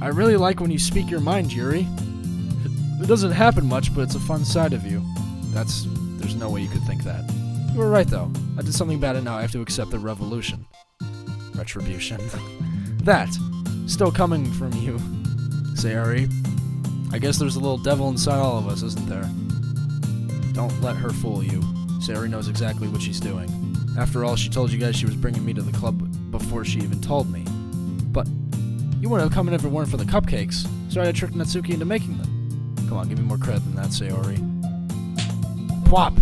I really like when you speak your mind, Yuri. It doesn't happen much, but it's a fun side of you. There's no way you could think that. You were right, though. I did something bad and now I have to accept the revolution. Retribution. That. Still coming from you, Sayori. I guess there's a little devil inside all of us, isn't there? Don't let her fool you. Sayori knows exactly what she's doing. After all, she told you guys she was bringing me to the club before she even told me. But you wouldn't have come in if it weren't for the cupcakes, so I had tricked Natsuki into making them. Come on, give me more credit than that, Sayori. Pwop!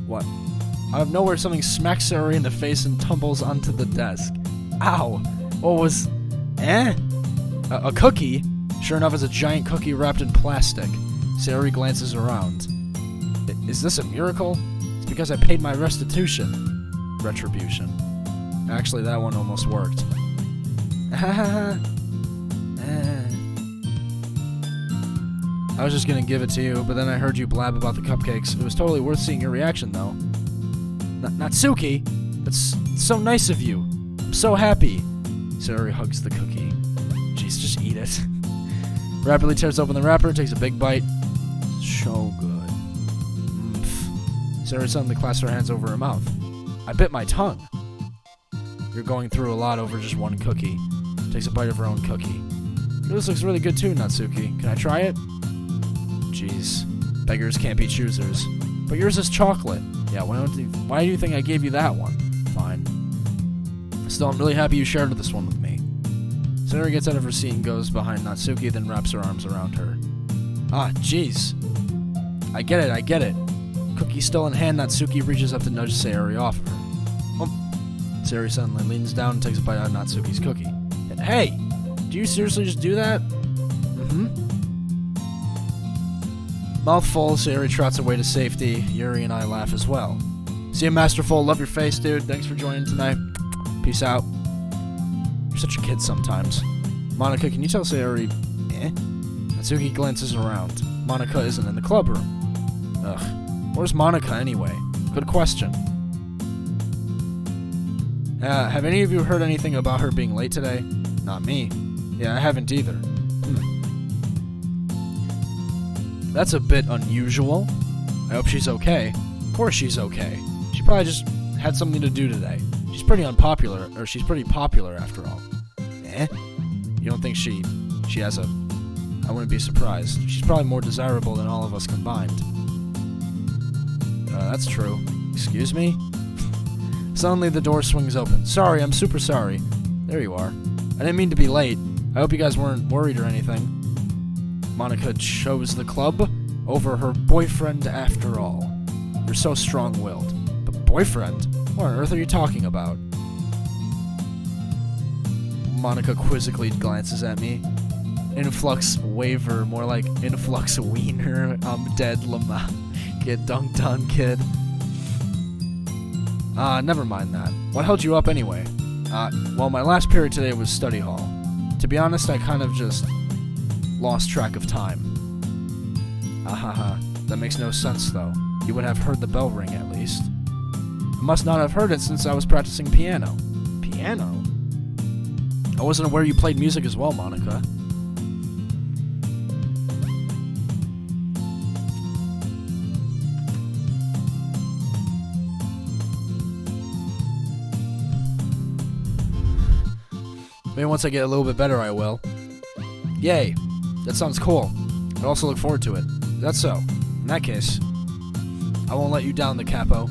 What? Out of nowhere, something smacks Sayori in the face and tumbles onto the desk. Ow! What was... A cookie? Sure enough, it's a giant cookie wrapped in plastic. Sayori glances around. Is this a miracle? It's because I paid my restitution. Retribution. Actually, that one almost worked. I was just gonna give it to you, but then I heard you blab about the cupcakes. It was totally worth seeing your reaction, though. Natsuki! That's so nice of you. I'm so happy. Sayori hugs the cookie. Jeez, just eat it. Rapidly tears open the wrapper, takes a big bite. So good. Sayori suddenly clasps her hands over her mouth. I bit my tongue. You're going through a lot over just one cookie. Takes a bite of her own cookie. Yours looks really good too, Natsuki. Can I try it? Jeez. Beggars can't be choosers. But yours is chocolate. Yeah, why do you think I gave you that one? Fine. Still, I'm really happy you shared this one with me. Sayori gets out of her seat and goes behind Natsuki, then wraps her arms around her. Ah, jeez. I get it. Cookie still in hand, Natsuki reaches up to nudge Sayori off of her. Sayori suddenly leans down and takes a bite out of Natsuki's cookie. Hey! Do you seriously just do that? Mouth full, Sayori trots away to safety. Yuri and I laugh as well. See you, Masterful. Love your face, dude. Thanks for joining tonight. Peace out. You're such a kid sometimes. Monika, can you tell Sayori... Natsuki glances around. Monika isn't in the club room. Ugh. Where's Monika anyway? Good question. Have any of you heard anything about her being late today? Not me. Yeah, I haven't either. That's a bit unusual. I hope she's okay. Of course she's okay. She probably just had something to do today. She's pretty unpopular, or she's pretty popular after all. You don't think she has a... I wouldn't be surprised. She's probably more desirable than all of us combined. That's true. Excuse me? Suddenly the door swings open. Sorry, I'm super sorry. There you are. I didn't mean to be late. I hope you guys weren't worried or anything. Monika chose the club over her boyfriend after all. You're so strong-willed. But boyfriend? What on earth are you talking about? Monika quizzically glances at me. Influx waver, more like influx wiener. I'm dead, Lama. Get dunked on, kid. Never mind that. What held you up anyway? Well, my last period today was study hall. To be honest, I kind of just lost track of time. That makes no sense, though. You would have heard the bell ring, at least. I must not have heard it since I was practicing piano. Piano? I wasn't aware you played music as well, Monika. Maybe once I get a little bit better, I will. Yay! That sounds cool. I also look forward to it. That's so. In that case, I won't let you down, the capo.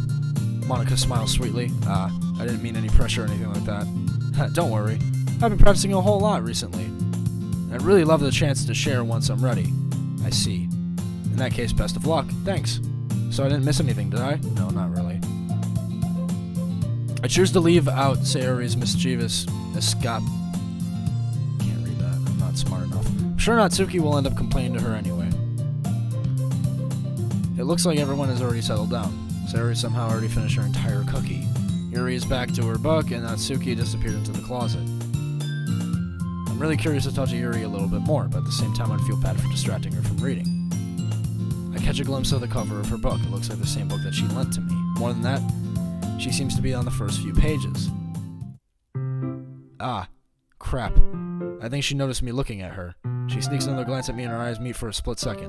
Monika smiles sweetly. I didn't mean any pressure or anything like that. Don't worry. I've been practicing a whole lot recently. I'd really love the chance to share once I'm ready. I see. In that case, best of luck. Thanks. So I didn't miss anything, did I? No, not really. I choose to leave out Sayori's mischievous escape. Can't read that. I'm not smart enough. I'm sure Natsuki will end up complaining to her anyway. It looks like everyone has already settled down. Sayori somehow already finished her entire cookie. Yuri is back to her book, and Natsuki disappeared into the closet. I'm really curious to talk to Yuri a little bit more, but at the same time I'd feel bad for distracting her from reading. I catch a glimpse of the cover of her book. It looks like the same book that she lent to me. More than that, she seems to be on the first few pages. crap. I think she noticed me looking at her. She sneaks another glance at me and her eyes meet for a split second.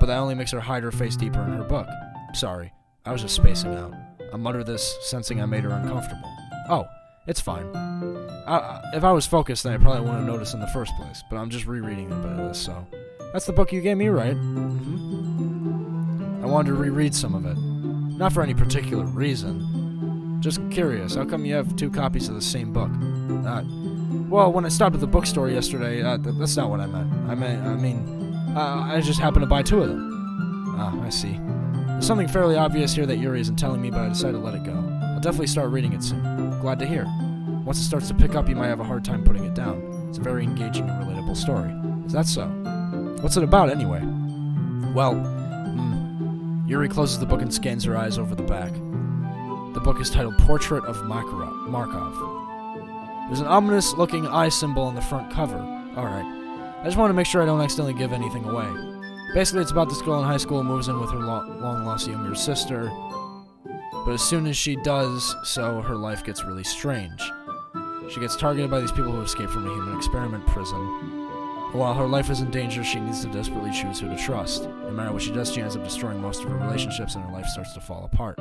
But that only makes her hide her face deeper in her book. Sorry, I was just spacing out. I mutter this, sensing I made her uncomfortable. Oh, it's fine. If I was focused, then I probably wouldn't have noticed in the first place, but I'm just rereading a bit of this, so... That's the book you gave me, right? Mm-hmm. I wanted to reread some of it. Not for any particular reason. Just curious, how come you have 2 copies of the same book? Well, when I stopped at the bookstore yesterday, that's not what I meant. I just happened to buy 2 of them. Ah, I see. There's something fairly obvious here that Yuri isn't telling me, but I decided to let it go. I'll definitely start reading it soon. Glad to hear. Once it starts to pick up, you might have a hard time putting it down. It's a very engaging and relatable story. Is that so? What's it about, anyway? Well, Yuri closes the book and scans her eyes over the back. The book is titled Portrait of Markov. There's an ominous-looking eye symbol on the front cover. Alright. I just want to make sure I don't accidentally give anything away. Basically, it's about this girl in high school who moves in with her long-lost younger sister. But as soon as she does so, her life gets really strange. She gets targeted by these people who escaped from a human experiment prison. And while her life is in danger, she needs to desperately choose who to trust. No matter what she does, she ends up destroying most of her relationships and her life starts to fall apart.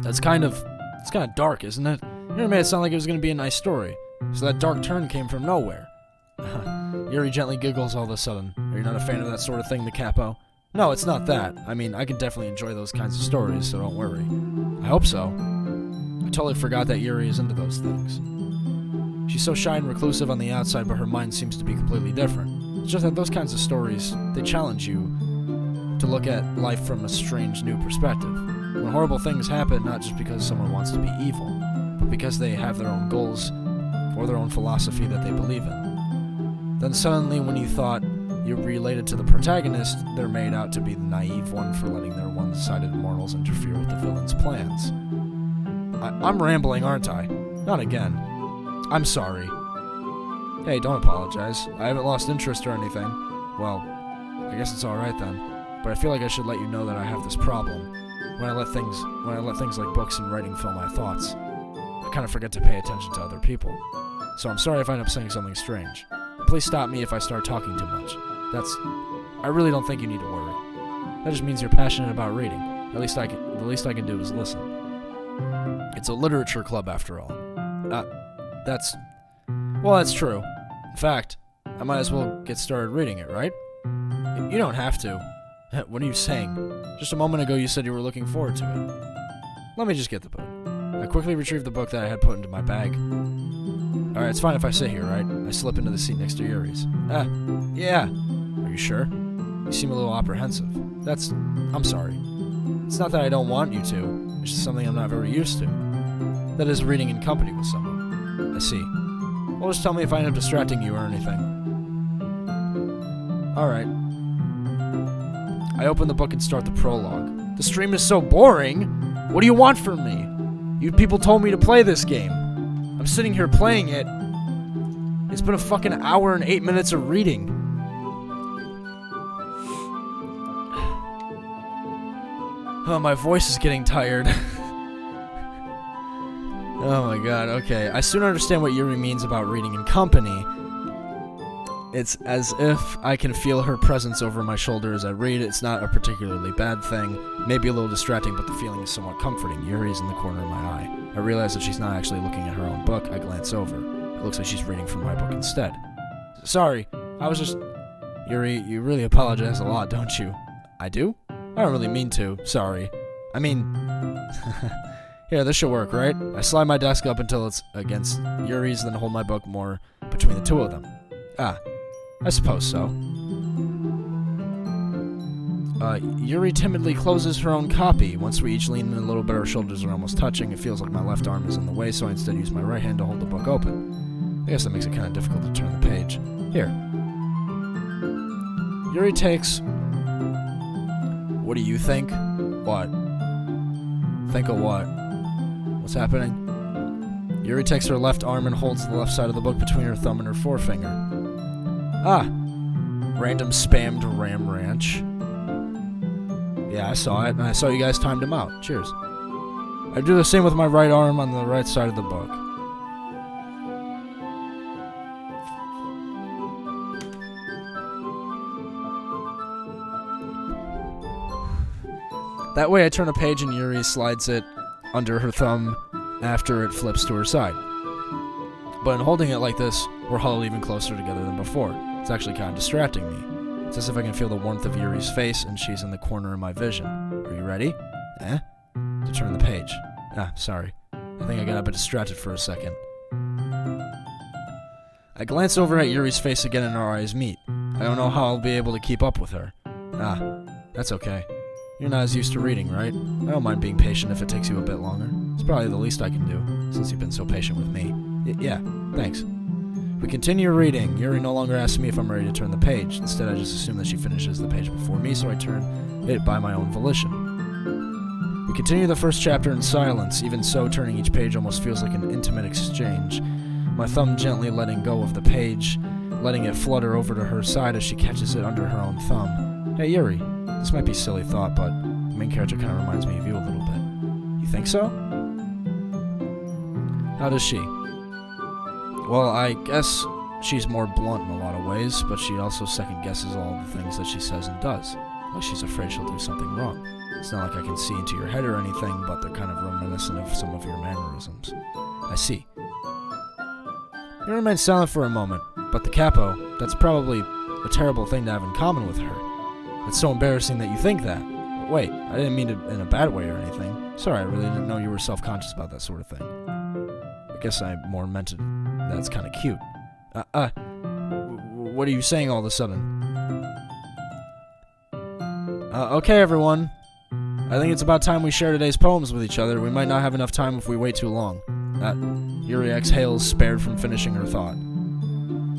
It's kind of dark, isn't it? You made it sound like it was going to be a nice story. So that dark turn came from nowhere. Yuri gently giggles all of a sudden. Are you not a fan of that sort of thing, the capo? No, it's not that. I mean, I can definitely enjoy those kinds of stories, so don't worry. I hope so. I totally forgot that Yuri is into those things. She's so shy and reclusive on the outside, but her mind seems to be completely different. It's just that those kinds of stories, they challenge you to look at life from a strange new perspective. When horrible things happen, not just because someone wants to be evil, but because they have their own goals or their own philosophy that they believe in. Then suddenly, when you thought you related to the protagonist, they're made out to be the naive one for letting their one-sided morals interfere with the villain's plans. I'm rambling, aren't I? Not again. I'm sorry. Hey, don't apologize. I haven't lost interest or anything. Well, I guess it's alright then. But I feel like I should let you know that I have this problem. When I let things like books and writing fill my thoughts, I kind of forget to pay attention to other people. So I'm sorry if I end up saying something strange. Please stop me if I start talking too much. I really don't think you need to worry. That just means you're passionate about reading. The least I can do is listen. It's a literature club after all. That's true. In fact, I might as well get started reading it, right? You don't have to. What are you saying? Just a moment ago you said you were looking forward to it. Let me just get the book. I quickly retrieved the book that I had put into my bag. Alright, it's fine if I sit here, right? I slip into the seat next to Yuri's. Yeah. Are you sure? You seem a little apprehensive. I'm sorry. It's not that I don't want you to. It's just something I'm not very used to. That is reading in company with someone. I see. Well, just tell me if I end up distracting you or anything. Alright. I open the book and start the prologue. The stream is so boring! What do you want from me? You people told me to play this game. I'm sitting here playing it. It's been a fucking hour and 8 minutes of reading. Oh, my voice is getting tired. Oh my god, okay. I soon understand what Yuri means about reading in company. It's as if I can feel her presence over my shoulder as I read. It's not a particularly bad thing. Maybe a little distracting, but the feeling is somewhat comforting. Yuri is in the corner of my eye. I realize that she's not actually looking at her own book. I glance over. It looks like she's reading from my book instead. Sorry, I was just... Yuri, you really apologize a lot, don't you? I do? I don't really mean to. Sorry. I mean... Here, this should work, right? I slide my desk up until it's against Yuri's, then hold my book more between the two of them. I suppose so. Yuri timidly closes her own copy. Once we each lean in a little bit, our shoulders are almost touching. It feels like my left arm is in the way, so I instead use my right hand to hold the book open. I guess that makes it kind of difficult to turn the page. Here. Yuri takes... What do you think? What? Think of what? What's happening? Yuri takes her left arm and holds the left side of the book between her thumb and her forefinger. Random spammed Ram Ranch. Yeah, I saw it, and I saw you guys timed him out. Cheers. I do the same with my right arm on the right side of the book. That way I turn a page and Yuri slides it under her thumb after it flips to her side. But in holding it like this, we're huddled even closer together than before. It's actually kind of distracting me. It's as if I can feel the warmth of Yuri's face and she's in the corner of my vision. Are you ready? To turn the page. Sorry. I think I got a bit distracted for a second. I glance over at Yuri's face again and our eyes meet. I don't know how I'll be able to keep up with her. That's okay. You're not as used to reading, right? I don't mind being patient if it takes you a bit longer. It's probably the least I can do, since you've been so patient with me. Yeah, thanks. We continue reading. Yuri no longer asks me if I'm ready to turn the page. Instead, I just assume that she finishes the page before me, so I turn it by my own volition. We continue the first chapter in silence. Even so, turning each page almost feels like an intimate exchange. My thumb gently letting go of the page, letting it flutter over to her side as she catches it under her own thumb. Hey, Yuri. This might be a silly thought, but the main character kind of reminds me of you a little bit. You think so? How does she? Well, I guess she's more blunt in a lot of ways, but she also second-guesses all the things that she says and does. Like she's afraid she'll do something wrong. It's not like I can see into your head or anything, but they're kind of reminiscent of some of your mannerisms. I see. You remain silent for a moment, but the capo, that's probably a terrible thing to have in common with her. It's so embarrassing that you think that. But wait, I didn't mean it in a bad way or anything. Sorry, I really didn't know you were self-conscious about that sort of thing. I guess I more meant it. That's kind of cute. What are you saying all of a sudden? Okay, everyone. I think it's about time we share today's poems with each other. We might not have enough time if we wait too long. Yuri exhales, spared from finishing her thought.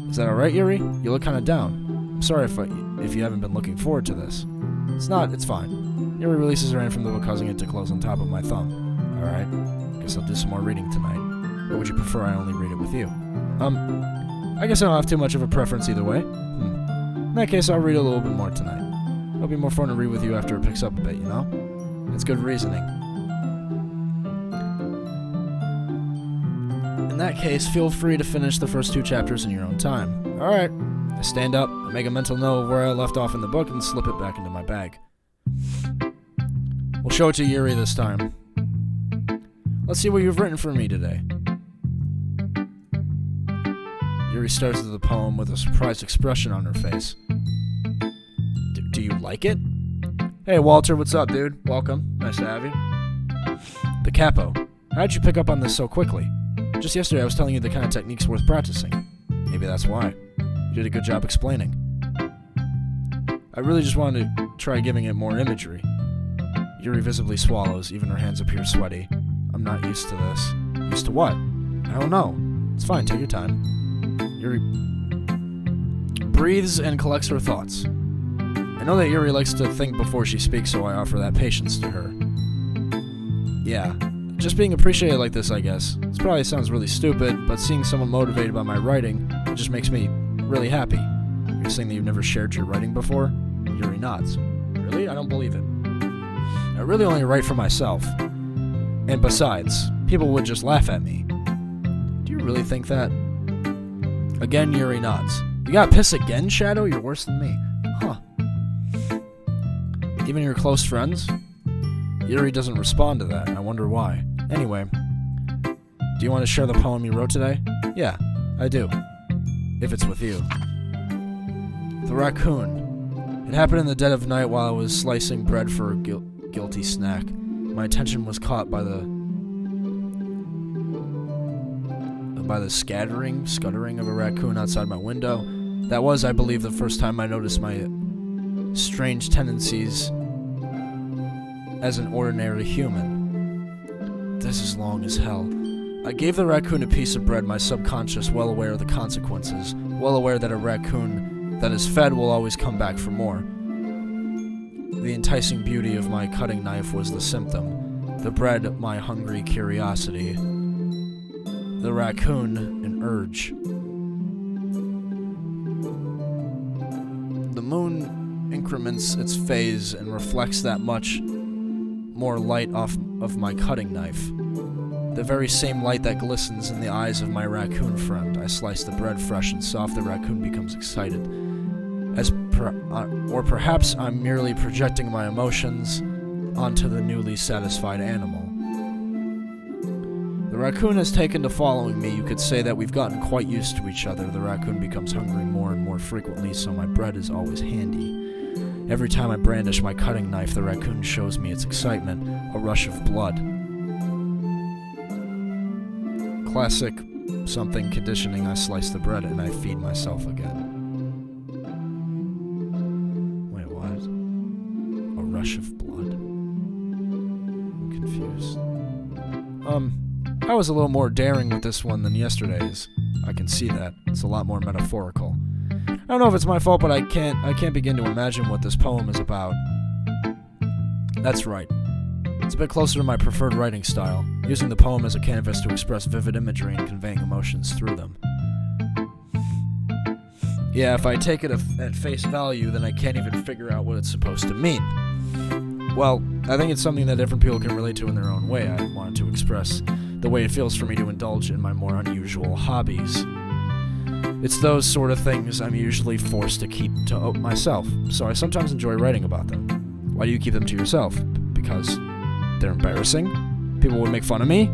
Is that alright, Yuri? You look kind of down. I'm sorry if you haven't been looking forward to this. It's fine. Yuri releases her hand from the book, causing it to close on top of my thumb. Alright, guess I'll do some more reading tonight. Or would you prefer I only read it with you? I guess I don't have too much of a preference either way. In that case, I'll read a little bit more tonight. It'll be more fun to read with you after it picks up a bit, you know? It's good reasoning. In that case, feel free to finish the first 2 chapters in your own time. Alright. I stand up, I make a mental note of where I left off in the book, and slip it back into my bag. We'll show it to Yuri this time. Let's see what you've written for me today. Yuri stares at the poem with a surprised expression on her face. Do you like it? Hey, Walter, what's up, dude? Welcome. Nice to have you. The capo. How'd you pick up on this so quickly? Just yesterday I was telling you the kind of technique's worth practicing. Maybe that's why. You did a good job explaining. I really just wanted to try giving it more imagery. Yuri visibly swallows, even her hands appear sweaty. I'm not used to this. Used to what? I don't know. It's fine, take your time. Yuri breathes and collects her thoughts. I know that Yuri likes to think before she speaks, so I offer that patience to her. Yeah, just being appreciated like this, I guess. This probably sounds really stupid, but seeing someone motivated by my writing, it just makes me really happy. You're saying that you've never shared your writing before? Yuri nods. Really? I don't believe it. I really only write for myself. And besides, people would just laugh at me. Do you really think that? Again, Yuri nods. You got piss again, Shadow? You're worse than me. Huh. Even your close friends? Yuri doesn't respond to that, and I wonder why. Anyway, do you want to share the poem you wrote today? Yeah, I do. If it's with you. The raccoon. It happened in the dead of night while I was slicing bread for a guilty snack. My attention was caught by the scuttering of a raccoon outside my window. That was, I believe, the first time I noticed my strange tendencies as an ordinary human. This is long as hell. I gave the raccoon a piece of bread, my subconscious well aware of the consequences, well aware that a raccoon that is fed will always come back for more. The enticing beauty of my cutting knife was the symptom, the bread my hungry curiosity, the raccoon an urge. The moon increments its phase and reflects that much more light off of my cutting knife. The very same light that glistens in the eyes of my raccoon friend. I slice the bread fresh and soft, the raccoon becomes excited. Or perhaps I'm merely projecting my emotions. onto the newly satisfied animal. The raccoon has taken to following me. You could say that we've gotten quite used to each other. The raccoon becomes hungry more and more frequently, so my bread is always handy. Every time I brandish my cutting knife, the raccoon shows me its excitement, a rush of blood. Classic something conditioning. I slice the bread and I feed myself again. Wait, what? A rush of blood? I'm confused. I was a little more daring with this one than yesterday's. I can see that. It's a lot more metaphorical. I don't know if it's my fault, but I can't begin to imagine what this poem is about. That's right. It's a bit closer to my preferred writing style, using the poem as a canvas to express vivid imagery and conveying emotions through them. Yeah, if I take it at face value, then I can't even figure out what it's supposed to mean. Well, I think it's something that different people can relate to in their own way. I wanted to express the way it feels for me to indulge in my more unusual hobbies. It's those sort of things I'm usually forced to keep to myself, so I sometimes enjoy writing about them. Why do you keep them to yourself? Because they're embarrassing? People would make fun of me?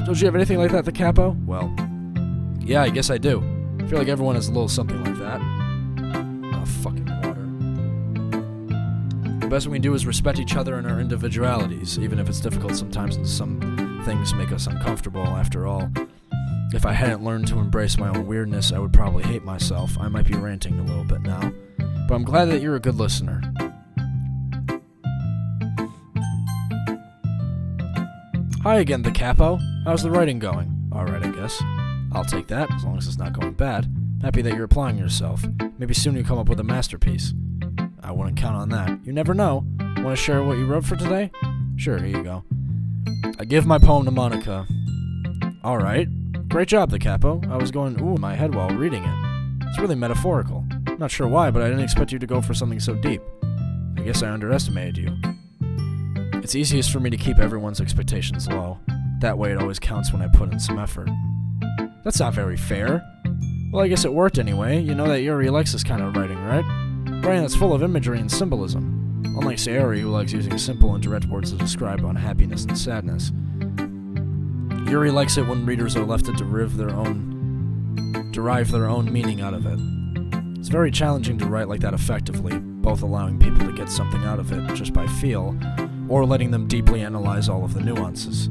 Don't you have anything like that, the capo? Well, yeah, I guess I do. I feel like everyone has a little something like that. Oh, fucking water. The best we can do is respect each other and our individualities, even if it's difficult sometimes and some things make us uncomfortable. After all, if I hadn't learned to embrace my own weirdness, I would probably hate myself. I might be ranting a little bit now, but I'm glad that you're a good listener. Hi again, the capo. How's the writing going? Alright, I guess. I'll take that, as long as it's not going bad. Happy that you're applying yourself. Maybe soon you'll come up with a masterpiece. I wouldn't count on that. You never know. Want to share what you wrote for today? Sure, here you go. I give my poem to Monica. Alright. Great job, the capo. I was going ooh in my head while reading it. It's really metaphorical. Not sure why, but I didn't expect you to go for something so deep. I guess I underestimated you. It's easiest for me to keep everyone's expectations low. That way it always counts when I put in some effort. That's not very fair. Well, I guess it worked anyway. You know that Yuri likes this kind of writing, right? Writing that's full of imagery and symbolism. Unlike Sayori, who likes using simple and direct words to describe unhappiness and sadness. Yuri likes it when readers are left to derive their own meaning out of it. It's very challenging to write like that effectively, both allowing people to get something out of it just by feel, or letting them deeply analyze all of the nuances.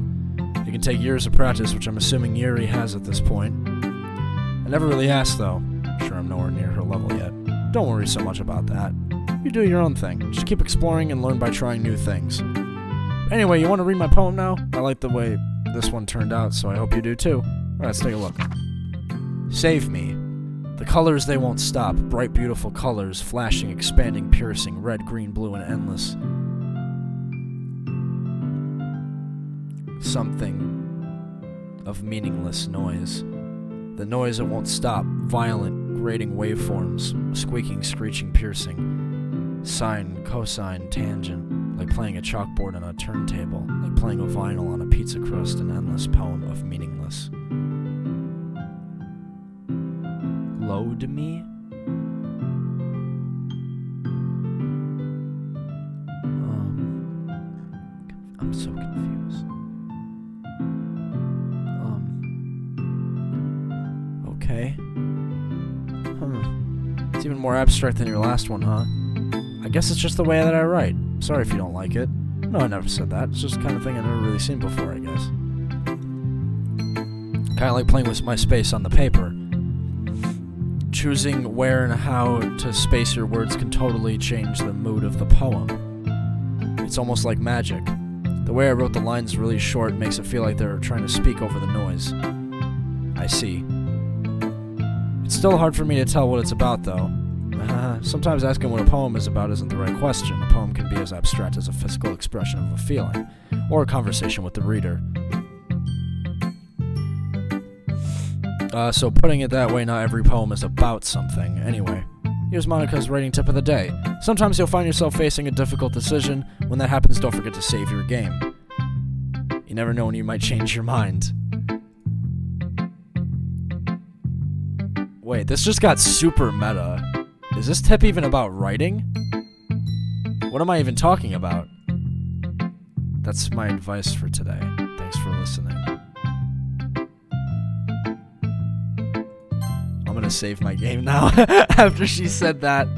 It can take years of practice, which I'm assuming Yuri has at this point. I never really asked, though. I'm sure I'm nowhere near her level yet. Don't worry so much about that. You do your own thing. Just keep exploring and learn by trying new things. Anyway, you want to read my poem now? I like the way this one turned out, so I hope you do too. Alright, let's take a look. Save me. The colors, they won't stop. Bright, beautiful colors, flashing, expanding, piercing, red, green, blue, and endless. Something of meaningless noise. The noise that won't stop. Violent, grating waveforms, squeaking, screeching, piercing. Sine, cosine, tangent, like playing a chalkboard on a turntable, like playing a vinyl on a pizza crust, an endless poem of meaningless. Load me? I'm so confused. Okay. It's even more abstract than your last one, huh? I guess it's just the way that I write. Sorry if you don't like it. No, I never said that. It's just the kind of thing I've never really seen before, I guess. Kinda like playing with my space on the paper. Choosing where and how to space your words can totally change the mood of the poem. It's almost like magic. The way I wrote the lines really short makes it feel like they're trying to speak over the noise. I see. It's still hard for me to tell what it's about, though. Sometimes asking what a poem is about isn't the right question. A poem can be as abstract as a physical expression of a feeling, or a conversation with the reader. So putting it that way, not every poem is about something. Anyway, here's Monica's writing tip of the day. Sometimes you'll find yourself facing a difficult decision. When that happens, don't forget to save your game. You never know when you might change your mind. Wait, this just got super meta. Is this tip even about writing? What am I even talking about? That's my advice for today. Thanks for listening. I'm gonna save my game now after she said that.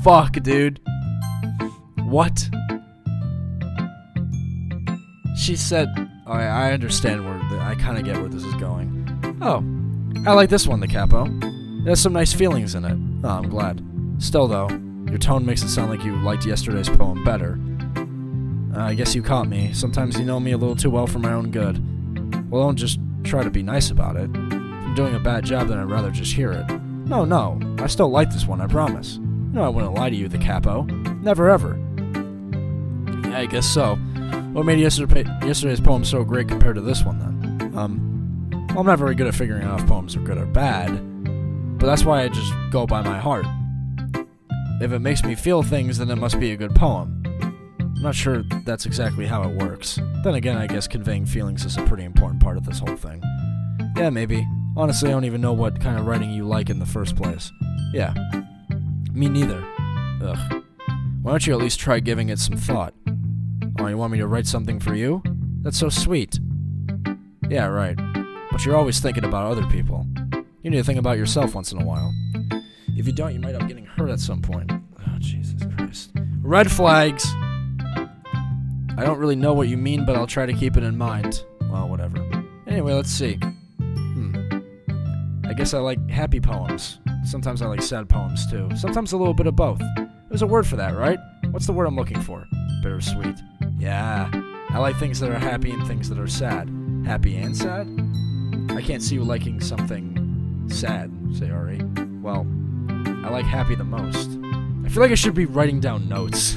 Fuck, dude. What? She said... I understand where... I kind of get where this is going. Oh. I like this one, the capo. There's some nice feelings in it. Oh, I'm glad. Still, though, your tone makes it sound like you liked yesterday's poem better. I guess you caught me. Sometimes you know me a little too well for my own good. Well, don't just try to be nice about it. If I'm doing a bad job, then I'd rather just hear it. No. I still like this one, I promise. No, I wouldn't lie to you, the capo. Never ever. Yeah, I guess so. What made yesterday's poem so great compared to this one, then? Well, I'm not very good at figuring out if poems are good or bad, but that's why I just go by my heart. If it makes me feel things, then it must be a good poem. I'm not sure that's exactly how it works. Then again, I guess conveying feelings is a pretty important part of this whole thing. Yeah, maybe. Honestly, I don't even know what kind of writing you like in the first place. Yeah. Me neither. Ugh. Why don't you at least try giving it some thought? Oh, you want me to write something for you? That's so sweet. Yeah, right. But you're always thinking about other people. You need to think about yourself once in a while. If you don't, you might end up getting hurt at some point. Oh, Jesus Christ. Red flags! I don't really know what you mean, but I'll try to keep it in mind. Well, whatever. Anyway, let's see. I guess I like happy poems. Sometimes I like sad poems, too. Sometimes a little bit of both. There's a word for that, right? What's the word I'm looking for? Bittersweet. Yeah. I like things that are happy and things that are sad. Happy and sad? I can't see you liking something sad, say Ari. Well, I like happy the most. I feel like I should be writing down notes.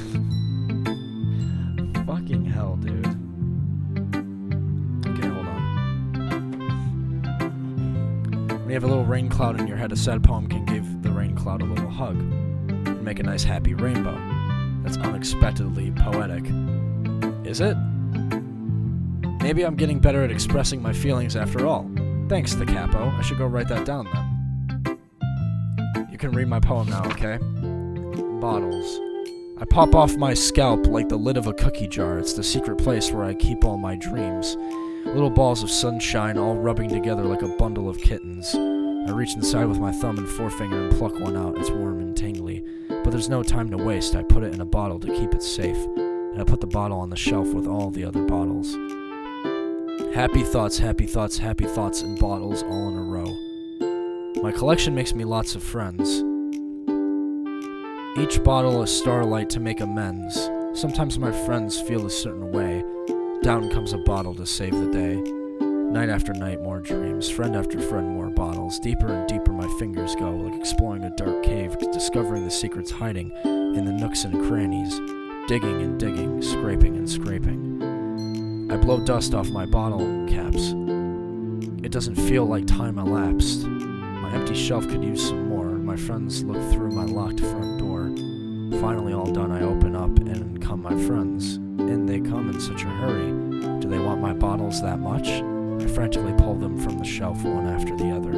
Fucking hell, dude. Okay, hold on. When you have a little rain cloud in your head, a sad poem can give the rain cloud a little hug and make a nice happy rainbow. That's unexpectedly poetic. Is it? Maybe I'm getting better at expressing my feelings after all. Thanks, the capo. I should go write that down then. You can read my poem now, okay? Bottles. I pop off my scalp like the lid of a cookie jar. It's the secret place where I keep all my dreams. Little balls of sunshine all rubbing together like a bundle of kittens. I reach inside with my thumb and forefinger and pluck one out. It's warm and tingly. But there's no time to waste. I put it in a bottle to keep it safe. And I put the bottle on the shelf with all the other bottles. Happy thoughts, happy thoughts, happy thoughts in bottles all in a row. My collection makes me lots of friends. Each bottle a starlight to make amends. Sometimes my friends feel a certain way. Down comes a bottle to save the day. Night after night, more dreams. Friend after friend, more bottles. Deeper and deeper my fingers go, like exploring a dark cave, discovering the secrets hiding in the nooks and crannies. Digging and digging, scraping and scraping. I blow dust off my bottle caps. It doesn't feel like time elapsed. My empty shelf could use some more. My friends look through my locked front door. Finally all done, I open up, and in come my friends. In they come in such a hurry. Do they want my bottles that much? I frantically pull them from the shelf one after the other,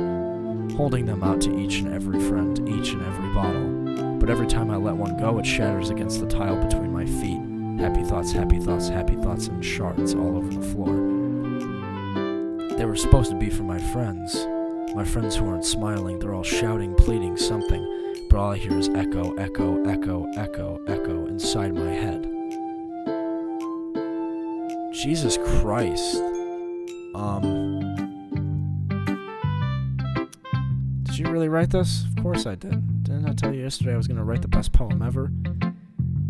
holding them out to each and every friend, each and every bottle. But every time I let one go, it shatters against the tile between my feet. Happy thoughts, happy thoughts, happy thoughts in shards all over the floor. They were supposed to be for my friends who aren't smiling. They're all shouting, pleading something, but all I hear is echo, echo, echo, echo, echo inside my head. Jesus Christ. Did you really write this? Of course I did. Didn't I tell you yesterday I was going to write the best poem ever?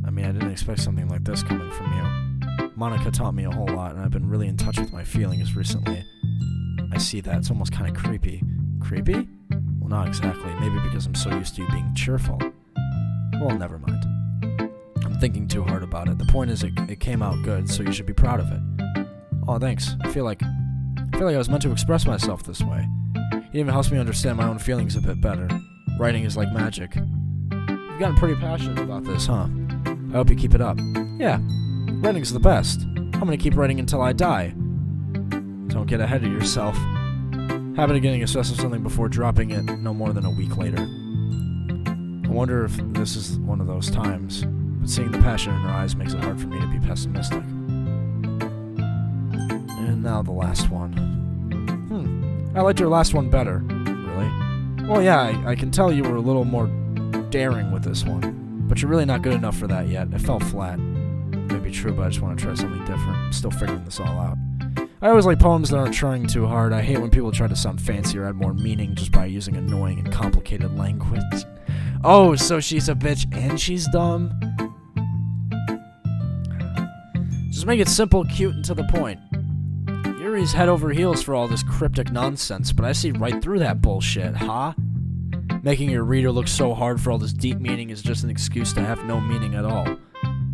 I mean, I didn't expect something like this coming from you. Monica taught me a whole lot, and I've been really in touch with my feelings recently. I see that. It's almost kind of creepy. Creepy? Well, not exactly. Maybe because I'm so used to you being cheerful. Well, never mind. I'm thinking too hard about it. The point is, it came out good, so you should be proud of it. Oh, thanks. I feel like I was meant to express myself this way. It even helps me understand my own feelings a bit better. Writing is like magic. You've gotten pretty passionate about this, huh? I hope you keep it up. Yeah, writing's the best. I'm gonna keep writing until I die. Don't get ahead of yourself. Habit of getting obsessed with something before dropping it no more than a week later. I wonder if this is one of those times. but seeing the passion in her eyes makes it hard for me to be pessimistic. And now the last one. I liked your last one better. Really? Well, yeah, I can tell you were a little more daring with this one, but you're really not good enough for that yet. It fell flat. Maybe true, but I just want to try something different. I'm still figuring this all out. I always like poems that aren't trying too hard. I hate when people try to sound fancy or add more meaning just by using annoying and complicated language. Oh, so she's a bitch and she's dumb? Just make it simple, cute, and to the point. Yuri's head over heels for all this cryptic nonsense, but I see right through that bullshit, huh? Making your reader look so hard for all this deep meaning is just an excuse to have no meaning at all.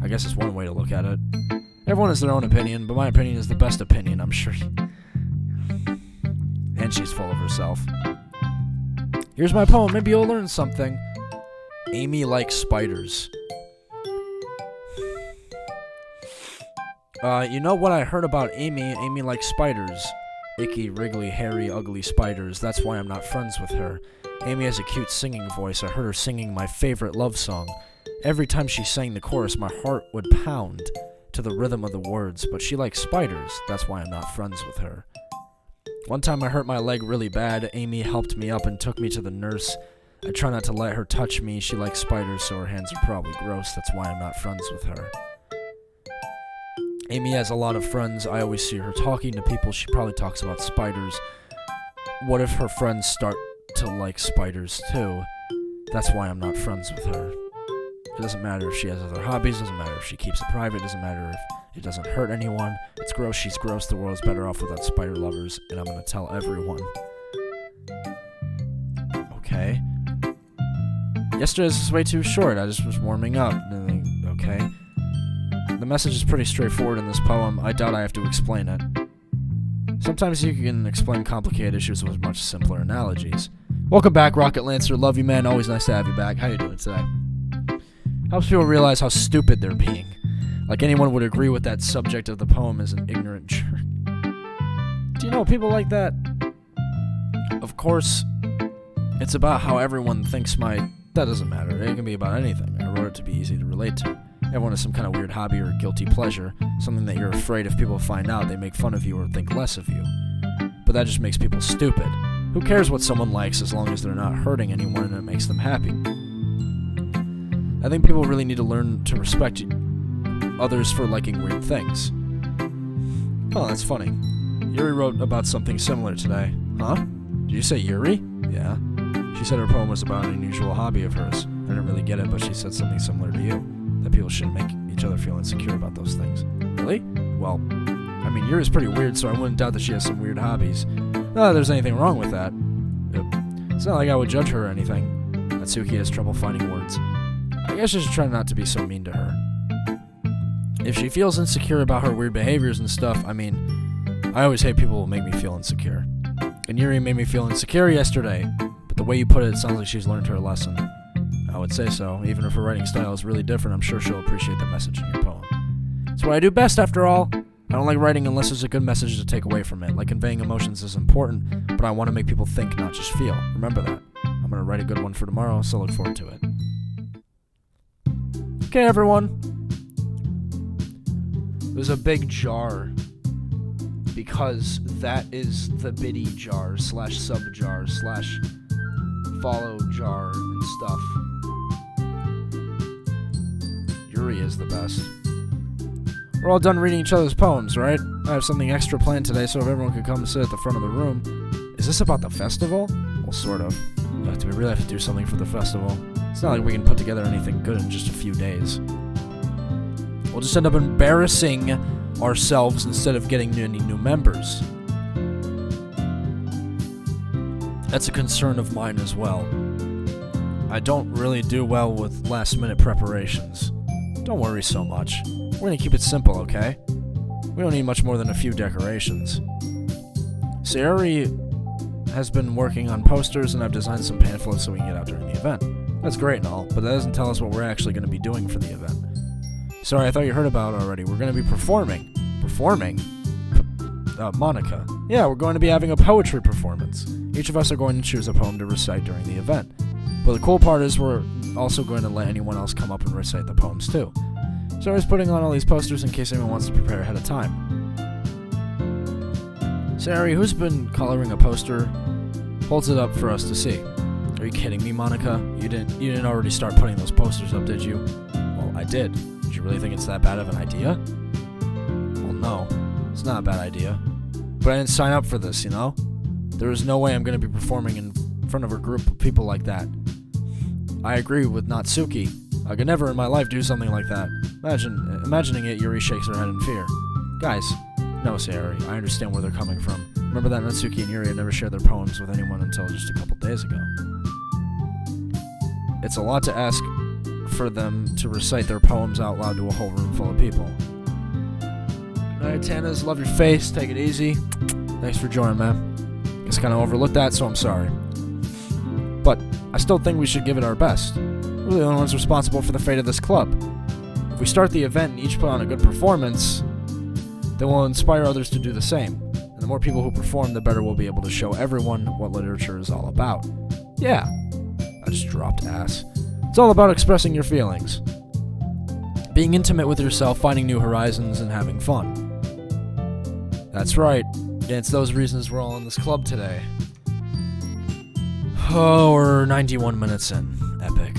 I guess it's one way to look at it. Everyone has their own opinion, but my opinion is the best opinion, I'm sure. And she's full of herself. Here's my poem, maybe you'll learn something. Amy likes spiders. You know what I heard about Amy? Amy likes spiders. Icky, wriggly, hairy, ugly spiders. That's why I'm not friends with her. Amy has a cute singing voice. I heard her singing my favorite love song. Every time she sang the chorus, my heart would pound to the rhythm of the words, but she likes spiders. That's why I'm not friends with her. One time I hurt my leg really bad. Amy helped me up and took me to the nurse. I try not to let her touch me. She likes spiders, so her hands are probably gross. That's why I'm not friends with her. Amy has a lot of friends. I always see her talking to people. She probably talks about spiders. What if her friends start to like spiders too? That's why I'm not friends with her. It doesn't matter if she has other hobbies. Doesn't matter if she keeps it private. Doesn't matter if it doesn't hurt anyone. It's gross. She's gross. The world's better off without spider lovers, and I'm gonna tell everyone. Okay. Yesterday's was way too short. I just was warming up. Okay. The message is pretty straightforward in this poem. I doubt I have to explain it. Sometimes you can explain complicated issues with much simpler analogies. Welcome back, Rocket Lancer. Love you, man. Always nice to have you back. How you doing today? Helps people realize how stupid they're being. Like anyone would agree with that subject of the poem is an ignorant jerk. Do you know people like that? Of course, it's about how everyone thinks That doesn't matter. It can be about anything. I wrote it to be easy to relate to. Everyone has some kind of weird hobby or guilty pleasure, something that you're afraid if people find out they make fun of you or think less of you. But that just makes people stupid. Who cares what someone likes as long as they're not hurting anyone and it makes them happy? I think people really need to learn to respect others for liking weird things. Oh, that's funny. Yuri wrote about something similar today. Huh? Did you say Yuri? Yeah. She said her poem was about an unusual hobby of hers. I didn't really get it, but she said something similar to you. That people shouldn't make each other feel insecure about those things. Really? Well, I mean, Yuri's pretty weird, so I wouldn't doubt that she has some weird hobbies. Not that there's anything wrong with that. It's not like I would judge her or anything. Natsuki has trouble finding words. I guess I should try not to be so mean to her. If she feels insecure about her weird behaviors and stuff, I mean, I always hate people who make me feel insecure. And Yuri made me feel insecure yesterday, but the way you put it sounds like she's learned her lesson. I would say so. Even if her writing style is really different, I'm sure she'll appreciate the message in your poem. It's what I do best, after all. I don't like writing unless there's a good message to take away from it. Like conveying emotions is important, but I want to make people think, not just feel. Remember that. I'm going to write a good one for tomorrow, so look forward to it. Okay, everyone. There's a big jar, because that is the biddy jar / sub jar / follow jar and stuff. Yuri is the best. We're all done reading each other's poems, right? I have something extra planned today, so if everyone could come and sit at the front of the room. Is this about the festival? Well, sort of. Do we really have to do something for the festival? It's not like we can put together anything good in just a few days. We'll just end up embarrassing ourselves instead of getting any new members. That's a concern of mine as well. I don't really do well with last-minute preparations. Don't worry so much. We're gonna keep it simple, okay? We don't need much more than a few decorations. Sayori has been working on posters, and I've designed some pamphlets so we can get out during the event. That's great and all, but that doesn't tell us what we're actually going to be doing for the event. Sorry, I thought you heard about it already. We're going to be performing. Performing? Monica. Yeah, we're going to be having a poetry performance. Each of us are going to choose a poem to recite during the event. But the cool part is we're also going to let anyone else come up and recite the poems too. So I was putting on all these posters in case anyone wants to prepare ahead of time. Sayori, who's been coloring a poster, holds it up for us to see. Are you kidding me, Monica? You didn't already start putting those posters up, did you? Well, I did. Did you really think it's that bad of an idea? Well, no. It's not a bad idea. But I didn't sign up for this, you know? There is no way I'm going to be performing in front of a group of people like that. I agree with Natsuki. I could never in my life do something like that. Imagining it, Yuri shakes her head in fear. Guys, no, Sayori, I understand where they're coming from. Remember that Natsuki and Yuri had never shared their poems with anyone until just a couple days ago. It's a lot to ask for them to recite their poems out loud to a whole room full of people. Alright, Tannis, love your face, take it easy. Thanks for joining, man. Guess I kinda overlooked that, so I'm sorry. But I still think we should give it our best. We're the only ones responsible for the fate of this club. If we start the event and each put on a good performance, then we'll inspire others to do the same. And the more people who perform, the better we'll be able to show everyone what literature is all about. Yeah. I just dropped ass. It's all about expressing your feelings. Being intimate with yourself, finding new horizons, and having fun. That's right. And it's those reasons we're all in this club today. Oh, we're 91 minutes in. Epic.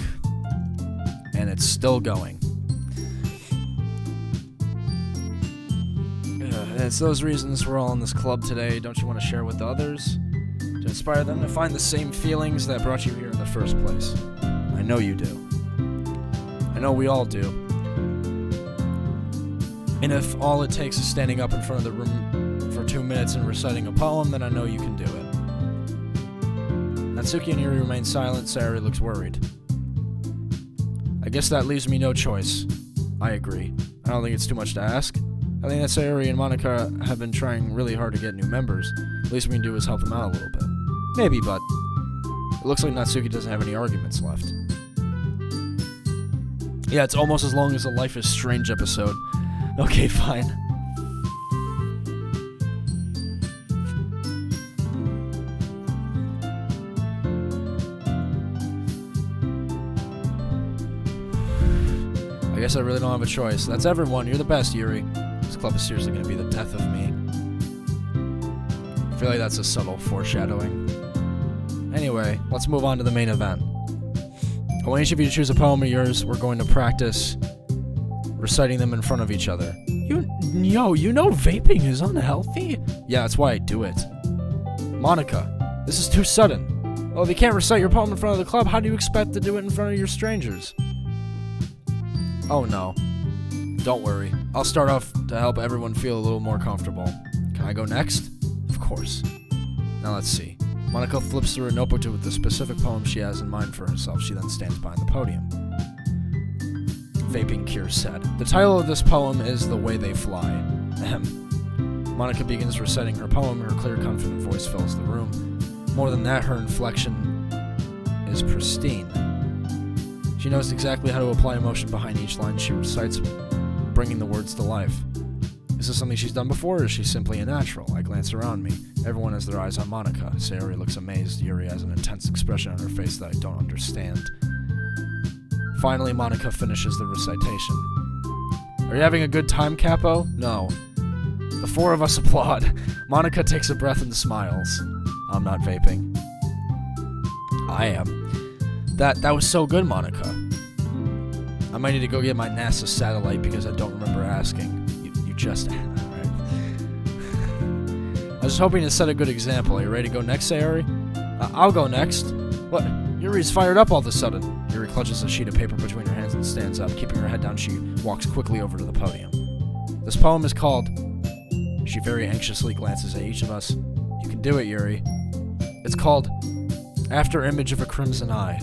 And it's still going. It's those reasons we're all in this club today. Don't you want to share with others? To inspire them to find the same feelings that brought you here in the first place. I know you do. I know we all do. And if all it takes is standing up in front of the room for 2 minutes and reciting a poem, then I know you can do it. Natsuki and Yuri remain silent. Sayori looks worried. I guess that leaves me no choice. I agree. I don't think it's too much to ask. I think that Sayori and Monica have been trying really hard to get new members. The least we can do is help them out a little bit. Maybe, but it looks like Natsuki doesn't have any arguments left. Yeah, it's almost as long as a Life is Strange episode. Okay, fine. I guess I really don't have a choice. That's everyone. You're the best, Yuri. This club is seriously going to be the death of me. I feel like that's a subtle foreshadowing. Anyway, let's move on to the main event. I want each of you to choose a poem of yours. We're going to practice reciting them in front of each other. You know vaping is unhealthy? Yeah, that's why I do it. Monica, this is too sudden. Well, if you can't recite your poem in front of the club, how do you expect to do it in front of your strangers? Oh no. Don't worry. I'll start off to help everyone feel a little more comfortable. Can I go next? Of course. Now let's see. Monica flips through a notebook with the specific poem she has in mind for herself. She then stands behind the podium. Vaping cures sad. The title of this poem is The Way They Fly. Ahem. Monica begins reciting her poem. Her clear, confident voice fills the room. More than that, her inflection is pristine. She knows exactly how to apply emotion behind each line she recites, bringing the words to life. Is this something she's done before, or is she simply a natural? I glance around me. Everyone has their eyes on Monica. Sayori looks amazed. Yuri has an intense expression on her face that I don't understand. Finally, Monica finishes the recitation. Are you having a good time, Capo? No. The four of us applaud. Monica takes a breath and smiles. I'm not vaping. I am. That was so good, Monica. I might need to go get my NASA satellite because I don't remember asking. You just... Alright. I was hoping to set a good example. Are you ready to go next, Sayori? I'll go next. What? Yuri's fired up all of a sudden. Yuri clutches a sheet of paper between her hands and stands up. Keeping her head down, she walks quickly over to the podium. This poem is called... She very anxiously glances at each of us. You can do it, Yuri. It's called... After Image of a Crimson Eye.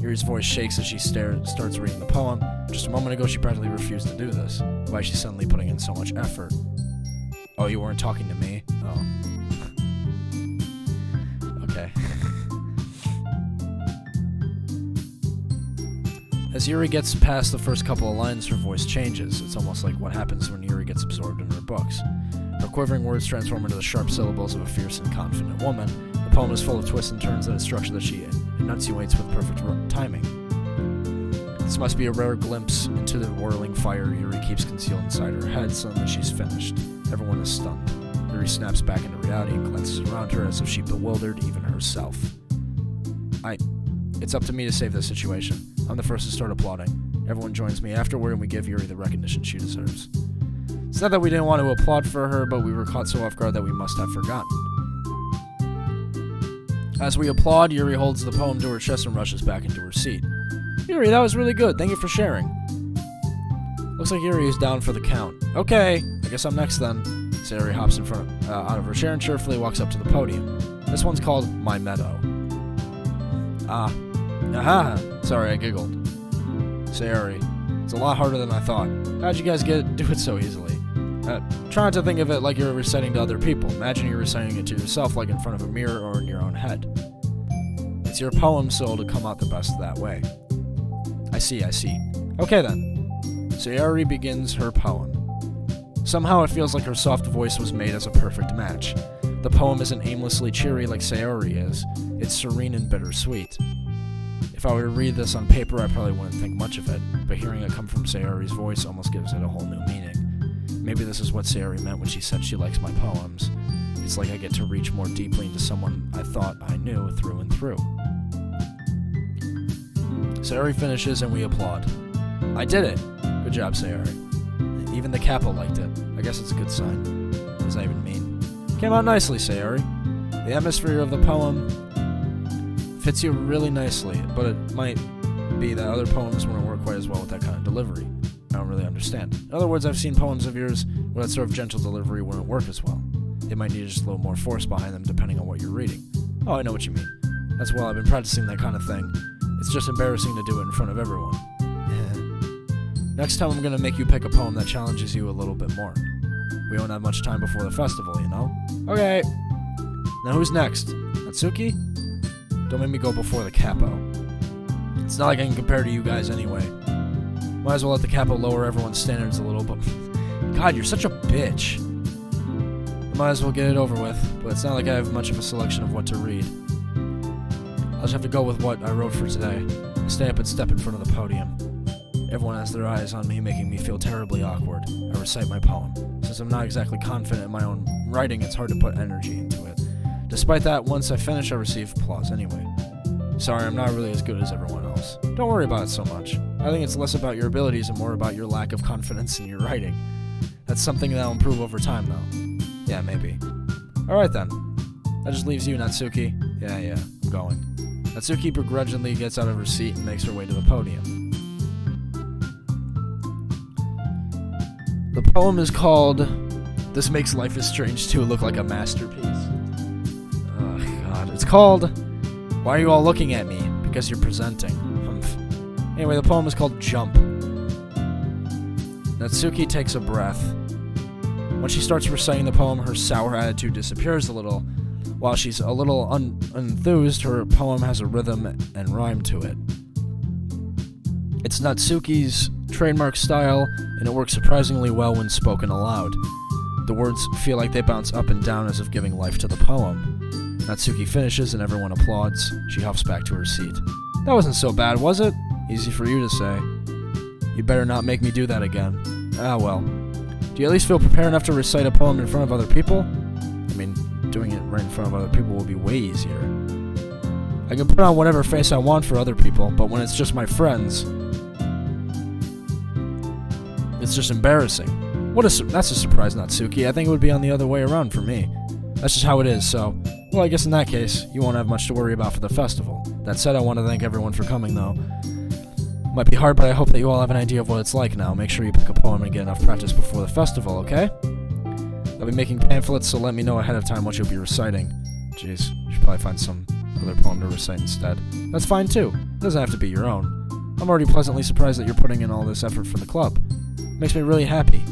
Yuri's voice shakes as she starts reading the poem. Just a moment ago, she practically refused to do this. Why is she suddenly putting in so much effort? Oh, you weren't talking to me? Oh. Okay. As Yuri gets past the first couple of lines, her voice changes. It's almost like what happens when Yuri gets absorbed in her books. Her quivering words transform into the sharp syllables of a fierce and confident woman. The poem is full of twists and turns and a structure that she enunciates with perfect timing. This must be a rare glimpse into the whirling fire Yuri keeps concealed inside her head. Suddenly she's finished. Everyone is stunned. Yuri snaps back into reality and glances around her as if she bewildered even herself. It's up to me to save this situation. I'm the first to start applauding. Everyone joins me afterward and we give Yuri the recognition she deserves. It's not that we didn't want to applaud for her, but we were caught so off guard that we must have forgotten. As we applaud, Yuri holds the poem to her chest and rushes back into her seat. Yuri, that was really good. Thank you for sharing. Looks like Yuri is down for the count. Okay, I guess I'm next then. Sayori hops out of her chair and cheerfully walks up to the podium. This one's called My Meadow. Aha! Sorry, I giggled. Sayori, it's a lot harder than I thought. How'd you guys do it so easily? Try not to think of it like you're reciting to other people. Imagine you're reciting it to yourself like in front of a mirror or in your own head. It's your poem, so it'll come out the best that way. I see. Okay then. Sayori begins her poem. Somehow it feels like her soft voice was made as a perfect match. The poem isn't aimlessly cheery like Sayori is. It's serene and bittersweet. If I were to read this on paper, I probably wouldn't think much of it, but hearing it come from Sayori's voice almost gives it a whole new meaning. Maybe this is what Sayori meant when she said she likes my poems. It's like I get to reach more deeply into someone I thought I knew through and through. Sayori finishes and we applaud. I did it! Good job, Sayori. Even the capo liked it. I guess it's a good sign. What does that even mean? Came out nicely, Sayori. The atmosphere of the poem fits you really nicely, but it might be that other poems wouldn't work quite as well with that kind of delivery. I don't really understand. In other words, I've seen poems of yours where that sort of gentle delivery wouldn't work as well. They might need just a little more force behind them depending on what you're reading. Oh, I know what you mean. As well, I've been practicing that kind of thing. It's just embarrassing to do it in front of everyone. Next time I'm gonna make you pick a poem that challenges you a little bit more. We don't have much time before the festival, you know? Okay. Now who's next? Natsuki? Don't make me go before the capo. It's not like I can compare to you guys anyway. Might as well let the capo lower everyone's standards a little, but God, you're such a bitch. I might as well get it over with, but it's not like I have much of a selection of what to read. I'll just have to go with what I wrote for today. I stand up and step in front of the podium. Everyone has their eyes on me, making me feel terribly awkward. I recite my poem. Since I'm not exactly confident in my own writing, it's hard to put energy into it. Despite that, once I finish, I receive applause anyway. Sorry, I'm not really as good as everyone else. Don't worry about it so much. I think it's less about your abilities and more about your lack of confidence in your writing. That's something that'll improve over time, though. Yeah, maybe. Alright then. That just leaves you, Natsuki. Yeah, I'm going. Natsuki begrudgingly gets out of her seat and makes her way to the podium. The poem is called This Makes Life is Strange Too look like a masterpiece. Oh, God. It's called Why Are You All Looking at Me? Because You're Presenting. Anyway, the poem is called Jump. Natsuki takes a breath. When she starts reciting the poem, her sour attitude disappears a little. While she's a little enthused, her poem has a rhythm and rhyme to it. It's Natsuki's trademark style, and it works surprisingly well when spoken aloud. The words feel like they bounce up and down as if giving life to the poem. Natsuki finishes and everyone applauds. She huffs back to her seat. That wasn't so bad, was it? Easy for you to say. You better not make me do that again. Ah, well. Do you at least feel prepared enough to recite a poem in front of other people? I mean, doing it right in front of other people will be way easier. I can put on whatever face I want for other people, but when it's just my friends, it's just embarrassing. That's a surprise, Natsuki. I think it would be on the other way around for me. That's just how it is, so... Well, I guess in that case, you won't have much to worry about for the festival. That said, I want to thank everyone for coming, though. Might be hard, but I hope that you all have an idea of what it's like now. Make sure you pick a poem and get enough practice before the festival, okay? I'll be making pamphlets, so let me know ahead of time what you'll be reciting. Jeez, you should probably find some other poem to recite instead. That's fine, too. It doesn't have to be your own. I'm already pleasantly surprised that you're putting in all this effort for the club. Makes me really happy.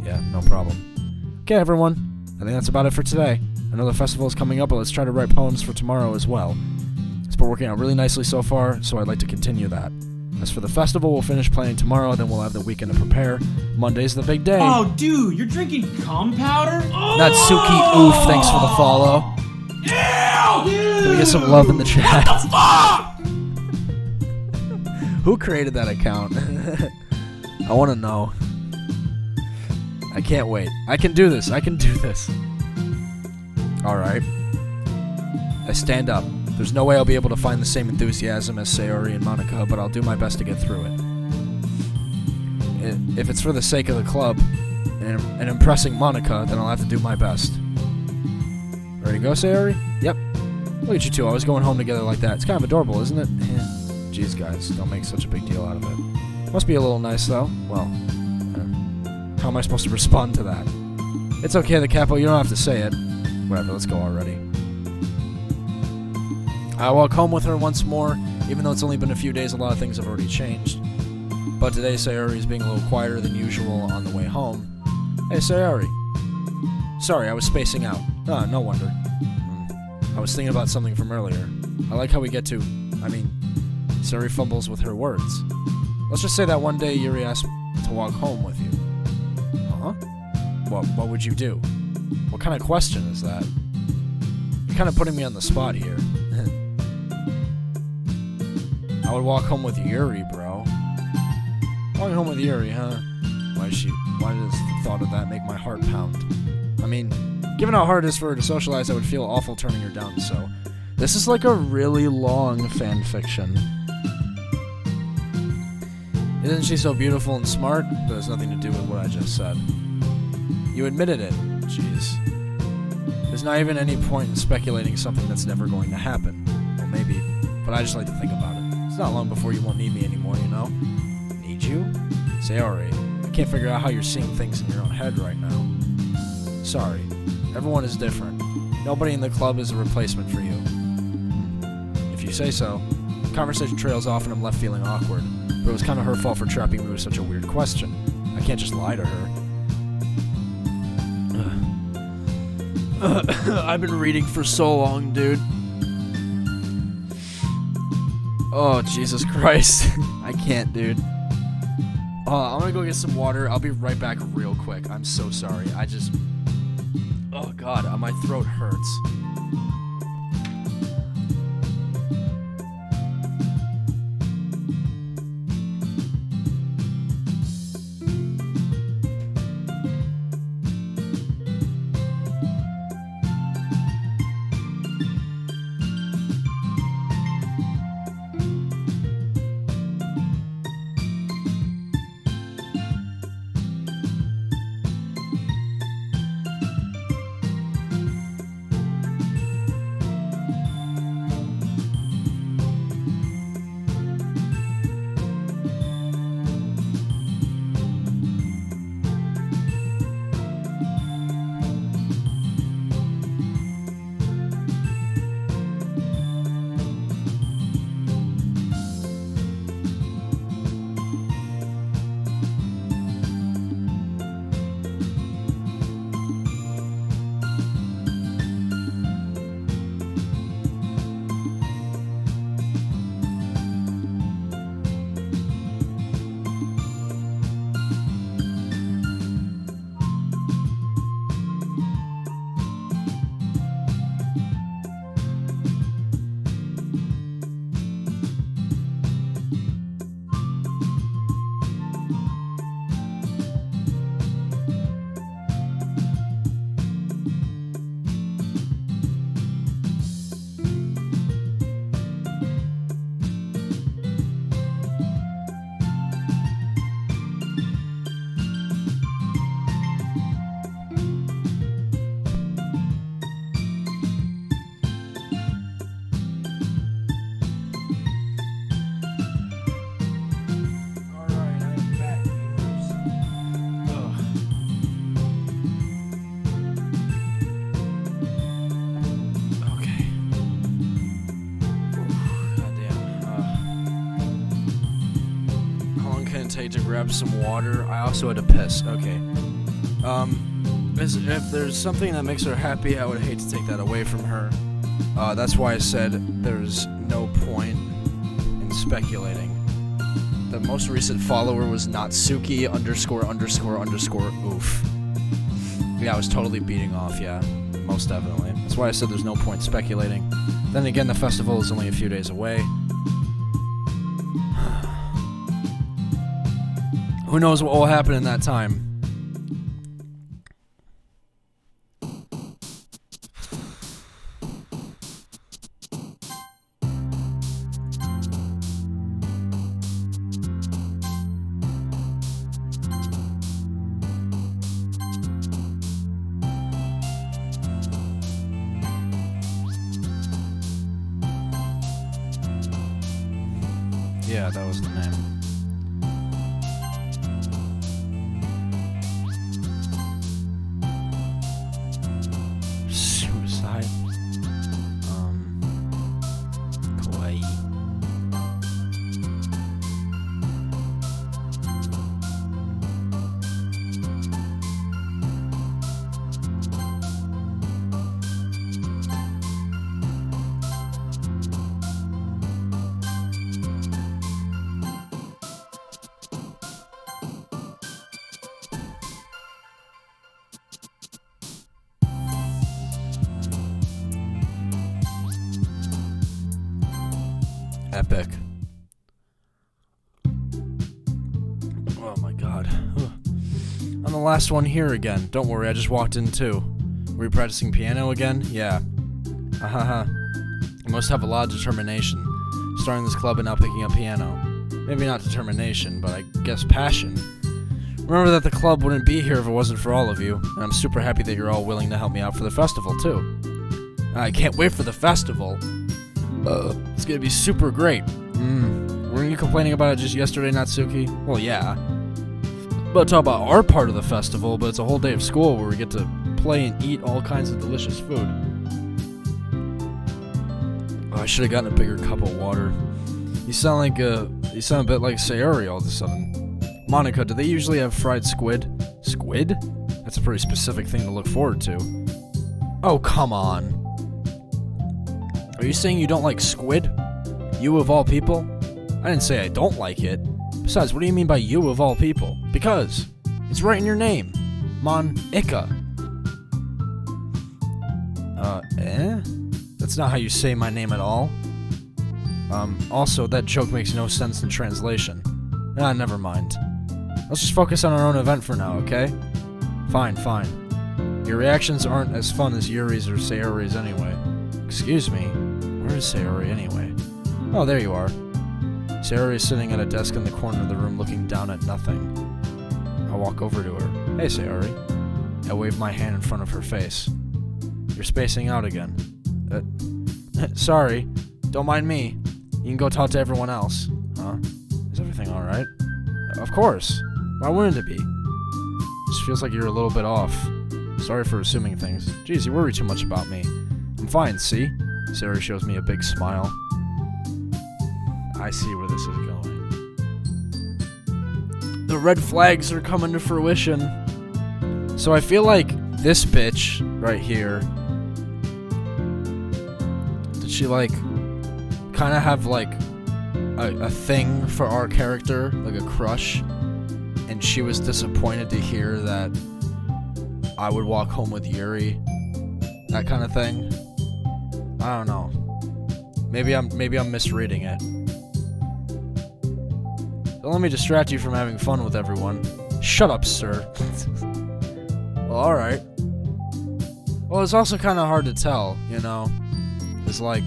Yeah, no problem. Okay, everyone. I think that's about it for today. I know the festival is coming up, but let's try to write poems for tomorrow as well. It's been working out really nicely so far, so I'd like to continue that. As for the festival, we'll finish playing tomorrow, then we'll have the weekend to prepare. Monday's the big day. Oh, dude, you're drinking cum powder? Oh! Natsuki, oof, thanks for the follow. Ew! Can we get some love in the chat? What the fuck? Who created that account? I want to know. I can't wait. I can do this. I can do this. Alright. I stand up. There's no way I'll be able to find the same enthusiasm as Sayori and Monica, but I'll do my best to get through it. If it's for the sake of the club and impressing Monica, then I'll have to do my best. Ready to go, Sayori? Yep. Look at you two, always going home together like that. It's kind of adorable, isn't it? Jeez, guys, don't make such a big deal out of it. Must be a little nice, though. Well, how am I supposed to respond to that? It's okay, the capo, you don't have to say it. Whatever, let's go already. I walk home with her once more. Even though it's only been a few days, a lot of things have already changed. But today, Sayori is being a little quieter than usual on the way home. Hey, Sayori. Sorry, I was spacing out. Ah, no wonder. I was thinking about something from earlier. I like how we get to... Sayori fumbles with her words. Let's just say that one day Yuri asked to walk home with you. Huh? What would you do? What kind of question is that? You're kind of putting me on the spot here. I would walk home with Yuri, bro. Walking home with Yuri, huh? Why does the thought of that make my heart pound? Given how hard it is for her to socialize, I would feel awful turning her down, so... This is like a really long fan fiction. Isn't she so beautiful and smart? That has nothing to do with what I just said. You admitted it. Jeez. There's not even any point in speculating something that's never going to happen. Well, maybe, but I just like to think about it. It's not long before you won't need me anymore, you know? Need you? Sayori, I can't figure out how you're seeing things in your own head right now. Sorry. Everyone is different. Nobody in the club is a replacement for you. If you say so. The conversation trails off and I'm left feeling awkward. But it was kind of her fault for trapping me with such a weird question. I can't just lie to her. I've been reading for so long, dude. Oh, Jesus Christ. I can't, dude. I'm gonna go get some water. I'll be right back real quick. I'm so sorry. Oh, God. My throat hurts. To grab some water. I also had to piss. Okay. If there's something that makes her happy, I would hate to take that away from her. That's why I said there's no point in speculating. The most recent follower was Natsuki ____ oof. Yeah, I was totally beating off, yeah. Most definitely. That's why I said there's no point speculating. Then again, the festival is only a few days away. Who knows what will happen in that time? Yeah, that was the name. Suicide. Kawaii. Epic. Oh my god. I'm the last one here again. Don't worry, I just walked in too. Were you practicing piano again? Yeah. Ahaha. You must have a lot of determination. Starting this club and now picking up piano. Maybe not determination, but I guess passion. Remember that the club wouldn't be here if it wasn't for all of you, and I'm super happy that you're all willing to help me out for the festival too. I can't wait for the festival. It's gonna be super great. Weren't you complaining about it just yesterday, Natsuki? Well, yeah. But talk about our part of the festival, but it's a whole day of school where we get to play and eat all kinds of delicious food. Oh, I should have gotten a bigger cup of water. You sound a bit like Sayori all of a sudden. Monica, do they usually have fried squid? Squid? That's a pretty specific thing to look forward to. Oh, come on. Are you saying you don't like squid? You of all people? I didn't say I don't like it. Besides, what do you mean by you of all people? Because it's right in your name. Monica. That's not how you say my name at all. Also, that joke makes no sense in translation. Never mind. Let's just focus on our own event for now, okay? Fine. Your reactions aren't as fun as Yuri's or Sayori's anyway. Excuse me. Where is Sayori anyway? Oh, there you are. Sayori is sitting at a desk in the corner of the room looking down at nothing. I walk over to her. Hey, Sayori. I wave my hand in front of her face. You're spacing out again. Sorry. Don't mind me. You can go talk to everyone else. Huh? Is everything alright? Of course. Why wouldn't it be? Just feels like you're a little bit off. Sorry for assuming things. Jeez, you worry too much about me. I'm fine, see? Sayori shows me a big smile. I see where this is going. The red flags are coming to fruition. So I feel like this bitch right here, did she like kind of have like a thing for our character, like a crush, and she was disappointed to hear that I would walk home with Yuri, that kind of thing? I don't know. Maybe I'm misreading it. Don't let me distract you from having fun with everyone. Shut up, sir. Well, alright. Well, it's also kind of hard to tell, you know? It's like,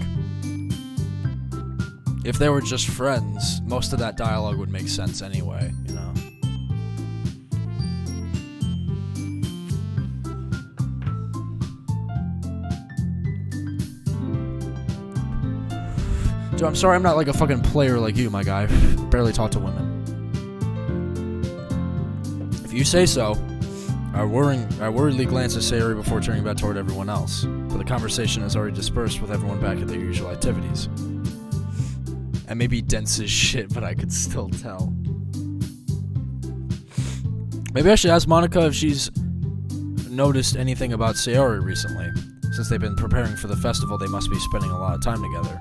if they were just friends, most of that dialogue would make sense anyway, you know? Dude, I'm sorry I'm not like a fucking player like you, my guy. Barely talk to women. If you say so. I worriedly glance at Sayori before turning back toward everyone else, but the conversation has already dispersed with everyone back at their usual activities. I may be dense as shit, but I could still tell. Maybe I should ask Monica if she's noticed anything about Sayori recently. Since they've been preparing for the festival, they must be spending a lot of time together.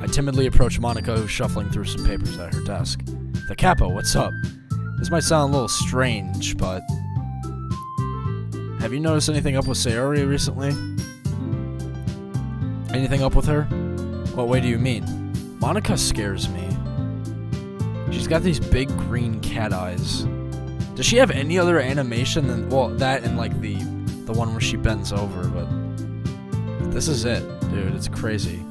I timidly approach Monica, who's shuffling through some papers at her desk. The capo, what's up? This might sound a little strange, but... have you noticed anything up with Sayori recently? Anything up with her? What way do you mean? Monica scares me. She's got these big green cat eyes. Does she have any other animation than, well, that and like the one where she bends over, but this is it, dude. It's crazy.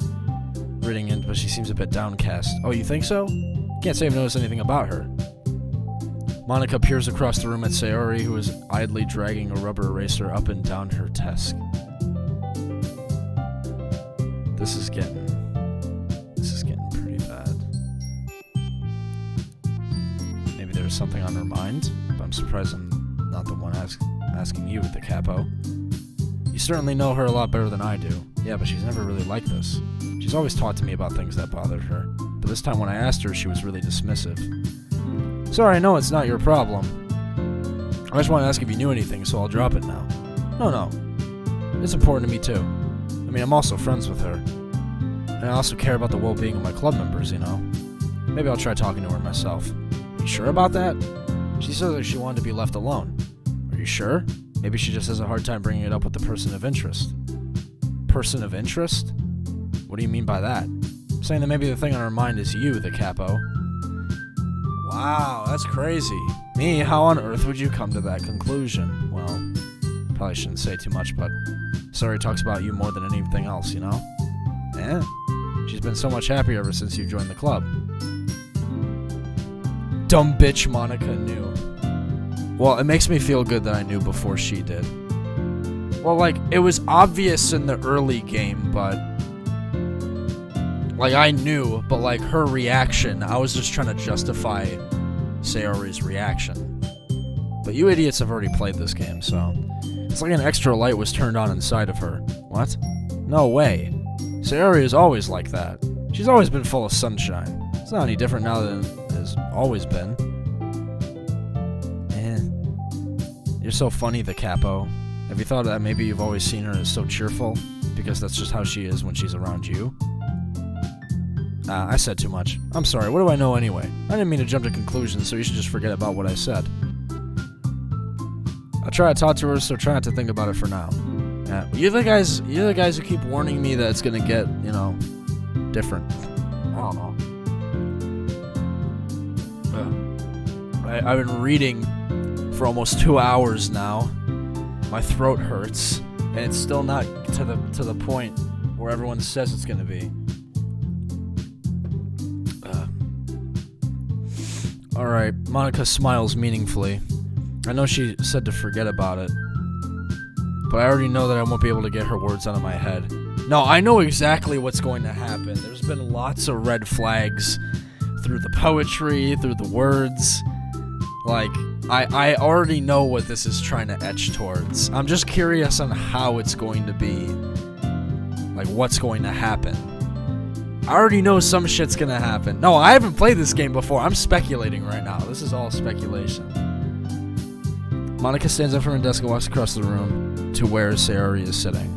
Reading in, but she seems a bit downcast. Oh, you think so? Can't say I've noticed anything about her. Monica peers across the room at Sayori, who is idly dragging a rubber eraser up and down her desk. This is getting pretty bad. Maybe there's something on her mind, but I'm surprised I'm not the one asking you, the capo. You certainly know her a lot better than I do. Yeah, but she's never really like this. She's always talked to me about things that bothered her, but this time when I asked her, she was really dismissive. Sorry, I know it's not your problem. I just want to ask if you knew anything, so I'll drop it now. No. It's important to me, too. I mean, I'm also friends with her. And I also care about the well-being of my club members, you know? Maybe I'll try talking to her myself. Are you sure about that? She said that she wanted to be left alone. Are you sure? Maybe she just has a hard time bringing it up with the person of interest. Person of interest? What do you mean by that? I'm saying that maybe the thing on her mind is you, the capo. Wow, that's crazy. Me, how on earth would you come to that conclusion? Well, probably shouldn't say too much, but Sayori talks about you more than anything else, you know? Eh? She's been so much happier ever since you joined the club. Dumb bitch Monica knew. Well, it makes me feel good that I knew before she did. Well, like, it was obvious in the early game, but like, I knew, but like, her reaction, I was just trying to justify Sayori's reaction. But you idiots have already played this game, so it's like an extra light was turned on inside of her. What? No way. Sayori is always like that. She's always been full of sunshine. It's not any different now than it has always been. You're so funny, the capo. Have you thought that maybe you've always seen her as so cheerful? Because that's just how she is when she's around you? I said too much. I'm sorry, what do I know anyway? I didn't mean to jump to conclusions, so you should just forget about what I said. I'll try to talk to her, so try not to think about it for now. You're the guys who keep warning me that it's gonna get, you know, different. I don't know. I've been reading for almost 2 hours now. My throat hurts, and it's still not to the point where everyone says it's gonna be. Alright, Monica smiles meaningfully. I know she said to forget about it, but I already know that I won't be able to get her words out of my head. No, I know exactly what's going to happen. There's been lots of red flags through the poetry, through the words. Like, I already know what this is trying to etch towards. I'm just curious on how it's going to be. Like, what's going to happen. I already know some shit's gonna happen. No, I haven't played this game before. I'm speculating right now. This is all speculation. Monica stands up from her desk and walks across the room to where Sayori is sitting.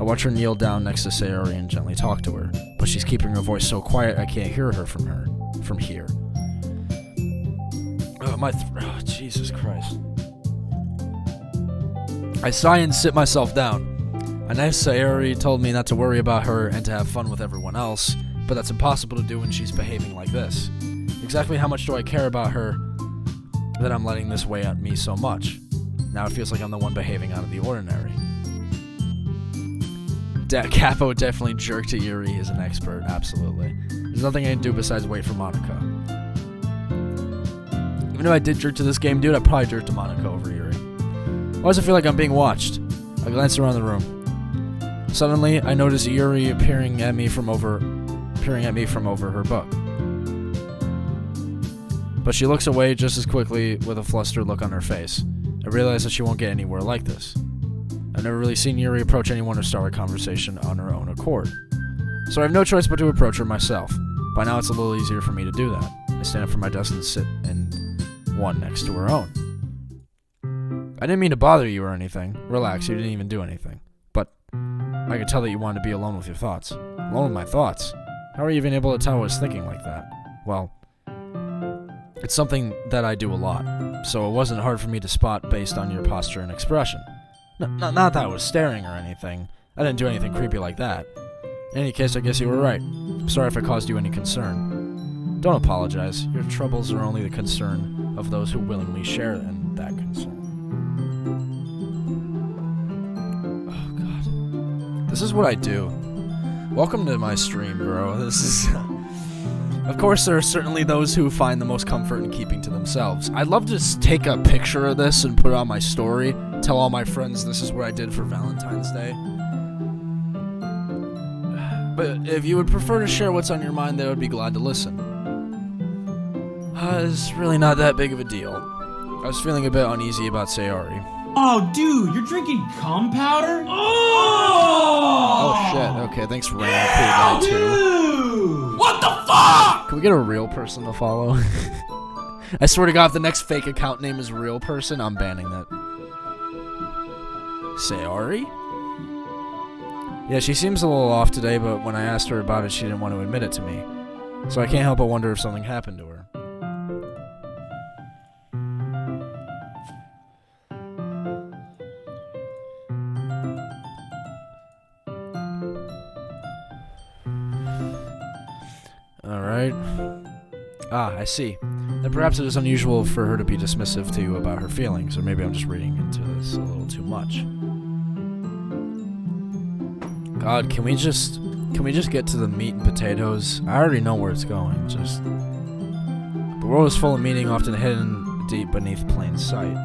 I watch her kneel down next to Sayori and gently talk to her, but she's keeping her voice so quiet I can't hear her from here. Oh, Jesus Christ. I sigh and sit myself down. A nice Sayori told me not to worry about her and to have fun with everyone else, but that's impossible to do when she's behaving like this. Exactly how much do I care about her that I'm letting this weigh on me so much? Now it feels like I'm the one behaving out of the ordinary. Capo definitely jerked to Yuri. He's an expert, absolutely. There's nothing I can do besides wait for Monica. Even if I did jerk to this game, dude, I'd probably jerk to Monica over Yuri. Why does it feel like I'm being watched? I glance around the room. Suddenly, I notice Yuri peering at me from over her book. But she looks away just as quickly with a flustered look on her face. I realize that she won't get anywhere like this. I've never really seen Yuri approach anyone or start a conversation on her own accord. So I have no choice but to approach her myself. By now it's a little easier for me to do that. I stand up from my desk and sit in one next to her own. I didn't mean to bother you or anything. Relax, you didn't even do anything. But I could tell that you wanted to be alone with your thoughts. Alone with my thoughts? How are you even able to tell I was thinking like that? Well, it's something that I do a lot, so it wasn't hard for me to spot based on your posture and expression. Not that I was staring or anything. I didn't do anything creepy like that. In any case, I guess you were right. I'm sorry if I caused you any concern. Don't apologize. Your troubles are only the concern of those who willingly share in that concern. Oh, God. This is what I do. Welcome to my stream, bro. This is... Of course, there are certainly those who find the most comfort in keeping to themselves. I'd love to just take a picture of this and put it on my story. Tell all my friends this is what I did for Valentine's Day. But if you would prefer to share what's on your mind, they would be glad to listen. It's really not that big of a deal. I was feeling a bit uneasy about Sayori. Oh, dude, you're drinking cum powder? Oh shit. Okay, thanks, Rain. Cool guy, too. Dude! What the fuck? Can we get a real person to follow? I swear to God, if the next fake account name is real person, I'm banning that. Sayori? Yeah, she seems a little off today, but when I asked her about it, she didn't want to admit it to me. So I can't help but wonder if something happened to her. Alright. Ah, I see. Then perhaps it is unusual for her to be dismissive to you about her feelings, or maybe I'm just reading into this a little too much. God, can we just get to the meat and potatoes? I already know where it's going, just... The world is full of meaning, often hidden deep beneath plain sight.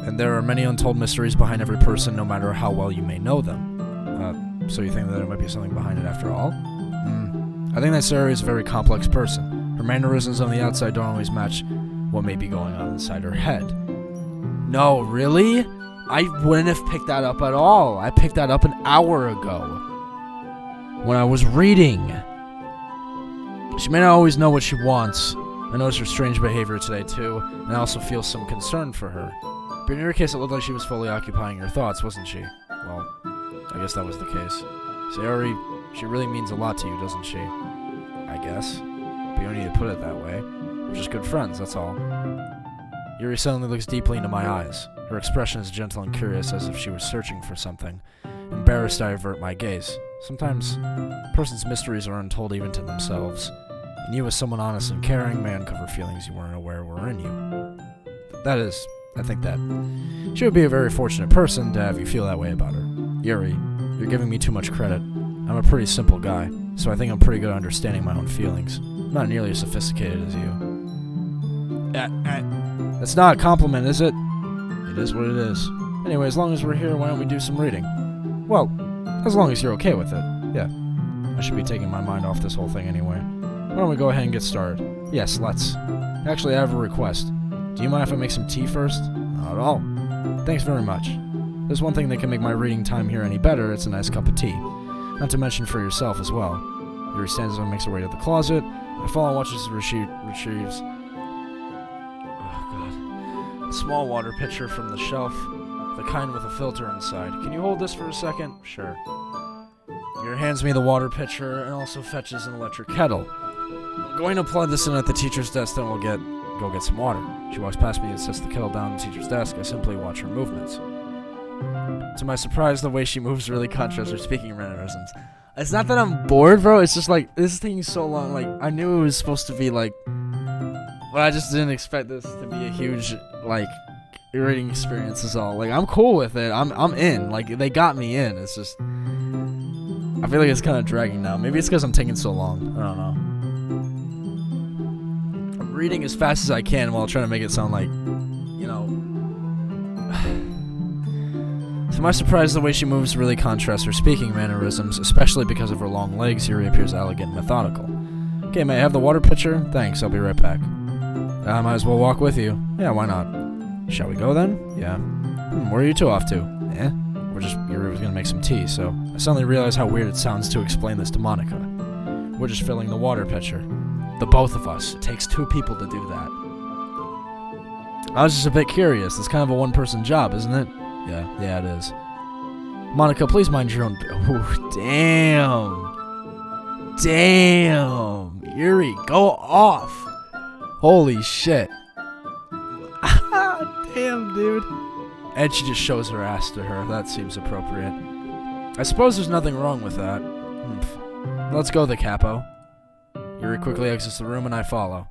And there are many untold mysteries behind every person, no matter how well you may know them. So you think that there might be something behind it after all? I think that Sayori is a very complex person. Her mannerisms on the outside don't always match what may be going on inside her head. No, really? I wouldn't have picked that up at all. I picked that up an hour ago when I was reading. She may not always know what she wants. I noticed her strange behavior today too, and I also feel some concern for her. But in your case, it looked like she was fully occupying her thoughts, wasn't she? Well, I guess that was the case. Sayori, she really means a lot to you, doesn't she? I guess. But you don't need to put it that way. We're just good friends, that's all. Yuri suddenly looks deeply into my eyes. Her expression is gentle and curious, as if she was searching for something. Embarrassed, I avert my gaze. Sometimes, a person's mysteries are untold even to themselves. And you, as someone honest and caring, may uncover feelings you weren't aware were in you. That is, I think that she would be a very fortunate person to have you feel that way about her. Yuri, you're giving me too much credit. I'm a pretty simple guy, so I think I'm pretty good at understanding my own feelings. I'm not nearly as sophisticated as you. That's not a compliment, is it? It is what it is. Anyway, as long as we're here, why don't we do some reading? Well, as long as you're okay with it. Yeah. I should be taking my mind off this whole thing anyway. Why don't we go ahead and get started? Yes, let's. Actually, I have a request. Do you mind if I make some tea first? Not at all. Thanks very much. There's one thing that can make my reading time here any better, it's a nice cup of tea. Not to mention for yourself as well. Yuri stands up and makes her way to the closet. I follow and watches as retrieves a small water pitcher from the shelf, the kind with a filter inside. Can you hold this for a second? Sure. Yuri hands me the water pitcher and also fetches an electric kettle. I'm going to plug this in at the teacher's desk, then we'll go get some water. She walks past me and sets the kettle down on the teacher's desk. I simply watch her movements. To my surprise, the way she moves really contrasts her speaking mannerisms. It's not that I'm bored, bro. It's just like, this is taking so long. Like, I knew it was supposed to be like, but I just didn't expect this to be a huge, like, reading experience is all. Like, I'm cool with it. I'm in. Like, they got me in. It's just, I feel like it's kind of dragging now. Maybe it's because I'm taking so long. I don't know. I'm reading as fast as I can while trying to make it sound like, you know. To my surprise, the way she moves really contrasts her speaking mannerisms, especially because of her long legs. Yuri appears elegant and methodical. Okay, may I have the water pitcher? Thanks, I'll be right back. I might as well walk with you. Yeah, why not? Shall we go then? Yeah. Where are you two off to? Yuri was gonna make some tea, so I suddenly realized how weird it sounds to explain this to Monica. We're just filling the water pitcher. The both of us. It takes two people to do that. I was just a bit curious. It's kind of a one-person job, isn't it? Yeah, it is. Monica, please mind your own... Ooh, damn. Yuri, go off. Holy shit. Damn, dude. And she just shows her ass to her. That seems appropriate. I suppose there's nothing wrong with that. Let's go, the capo. Yuri quickly exits the room and I follow.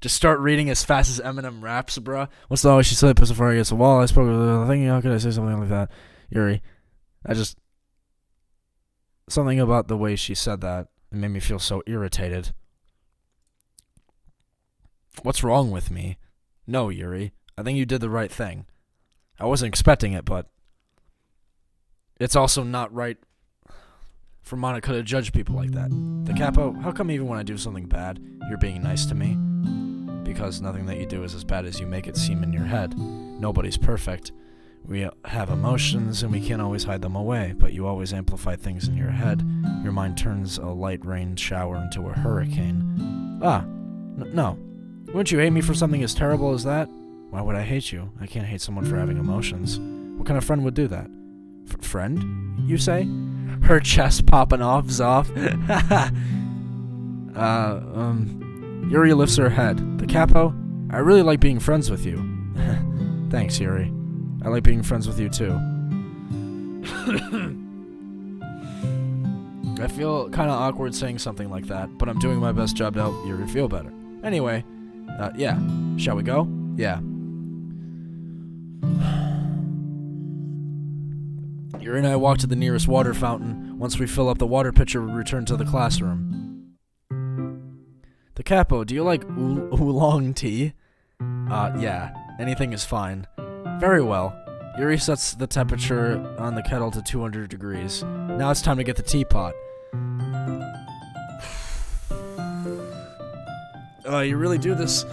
Just start reading as fast as Eminem raps, bruh. What's the always she said, pistol fire against the wall. I spoke with the thing. How could I say something like that? Yuri. Something about the way she said that. It made me feel so irritated. What's wrong with me? No, Yuri. I think you did the right thing. I wasn't expecting it, but it's also not right for Monica to judge people like that. The Capo, how come even when I do something bad, you're being nice to me? Because nothing that you do is as bad as you make it seem in your head. Nobody's perfect. We have emotions and we can't always hide them away, but you always amplify things in your head. Your mind turns a light rain shower into a hurricane. No. Wouldn't you hate me for something as terrible as that? Why would I hate you? I can't hate someone for having emotions. What kind of friend would do that? Friend, you say? Her chest popping off. Yuri lifts her head. The Capo, I really like being friends with you. Thanks, Yuri. I like being friends with you, too. I feel kind of awkward saying something like that, but I'm doing my best job to help Yuri feel better. Anyway, yeah. Shall we go? Yeah. Yuri and I walk to the nearest water fountain. Once we fill up the water pitcher, we return to the classroom. The Capo, do you like oolong tea? Yeah. Anything is fine. Very well. Yuri sets the temperature on the kettle to 200 degrees. Now it's time to get the teapot. You really do this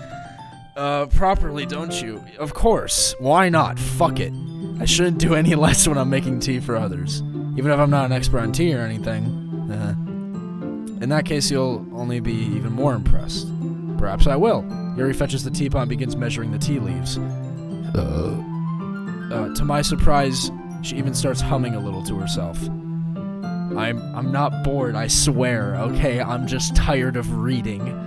properly, don't you? Of course. Why not? Fuck it. I shouldn't do any less when I'm making tea for others. Even if I'm not an expert on tea or anything. In that case, you'll only be even more impressed. Perhaps I will. Yuri fetches the teapot and begins measuring the tea leaves. To my surprise, she even starts humming a little to herself. I'm not bored, I swear, okay? I'm just tired of reading.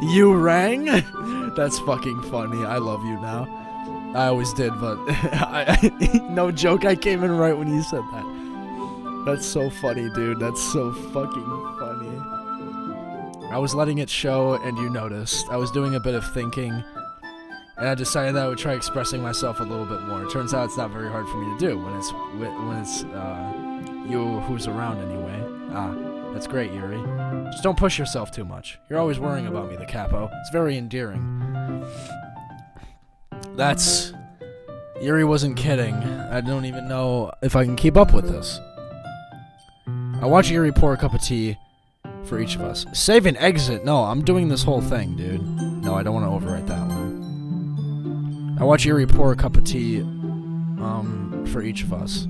You rang? That's fucking funny. I love you now. I always did, but no joke, I came in right when you said that. That's so funny, dude. That's so fucking funny. I was letting it show, and you noticed. I was doing a bit of thinking, and I decided that I would try expressing myself a little bit more. It turns out it's not very hard for me to do when it's you who's around anyway. That's great, Yuri. Just don't push yourself too much. You're always worrying about me, the Capo. It's very endearing. Yuri wasn't kidding. I don't even know if I can keep up with this. I watch Yuri pour a cup of tea for each of us. Save and exit. No, I'm doing this whole thing, dude. No, I don't want to overwrite that one. I watch Yuri pour a cup of tea for each of us.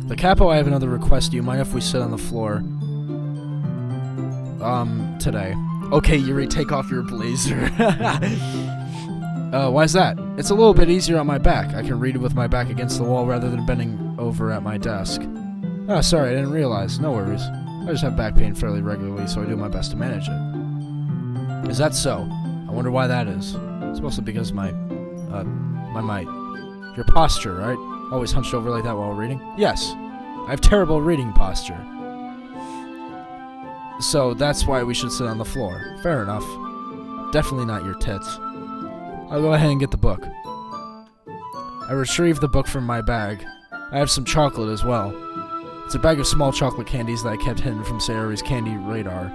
The Capo, I have another request. Do you mind if we sit on the floor today? Okay, Yuri, take off your blazer. Why's that? It's a little bit easier on my back. I can read it with my back against the wall rather than bending over at my desk. Oh, sorry, I didn't realize. No worries. I just have back pain fairly regularly, so I do my best to manage it. Is that so? I wonder why that is. It's mostly because your posture, right? Always hunched over like that while reading? Yes. I have terrible reading posture. So that's why we should sit on the floor. Fair enough. Definitely not your tits. I'll go ahead and get the book. I retrieve the book from my bag. I have some chocolate as well. It's a bag of small chocolate candies that I kept hidden from Sayori's candy radar.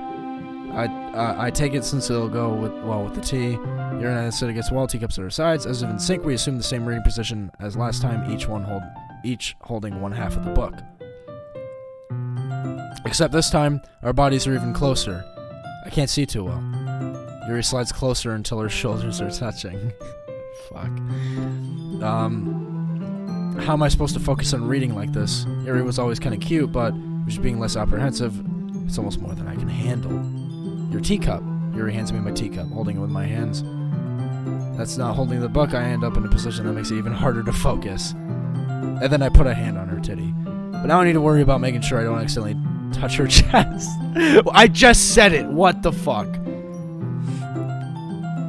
I take it since it'll go with the tea. Yuri and I sit against the wall, teacups at our sides. As if in sync, we assume the same reading position as last time, each holding one half of the book. Except this time, our bodies are even closer. I can't see too well. Yuri slides closer until her shoulders are touching. Fuck. How am I supposed to focus on reading like this? Yuri was always kind of cute, but just being less apprehensive, it's almost more than I can handle. Your teacup. Yuri hands me my teacup, holding it with my hands. That's not holding the book. I end up in a position that makes it even harder to focus. And then I put a hand on her titty. But now I need to worry about making sure I don't accidentally touch her chest. I just said it. What the fuck?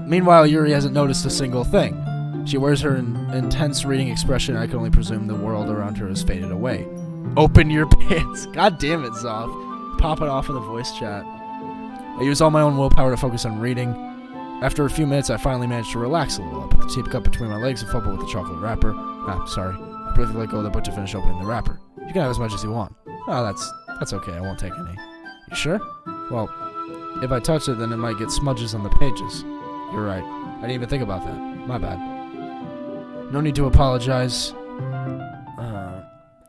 Meanwhile, Yuri hasn't noticed a single thing. She wears her intense reading expression, and I can only presume the world around her has faded away. Open your pants. God damn it, Zoth. Pop it off in the voice chat. I use all my own willpower to focus on reading. After a few minutes, I finally managed to relax a little. I put the teacup between my legs and fumble with the chocolate wrapper. Sorry. I briefly let go of the book to finish opening the wrapper. You can have as much as you want. Oh, that's okay. I won't take any. You sure? Well, if I touch it, then it might get smudges on the pages. You're right. I didn't even think about that. My bad. No need to apologize.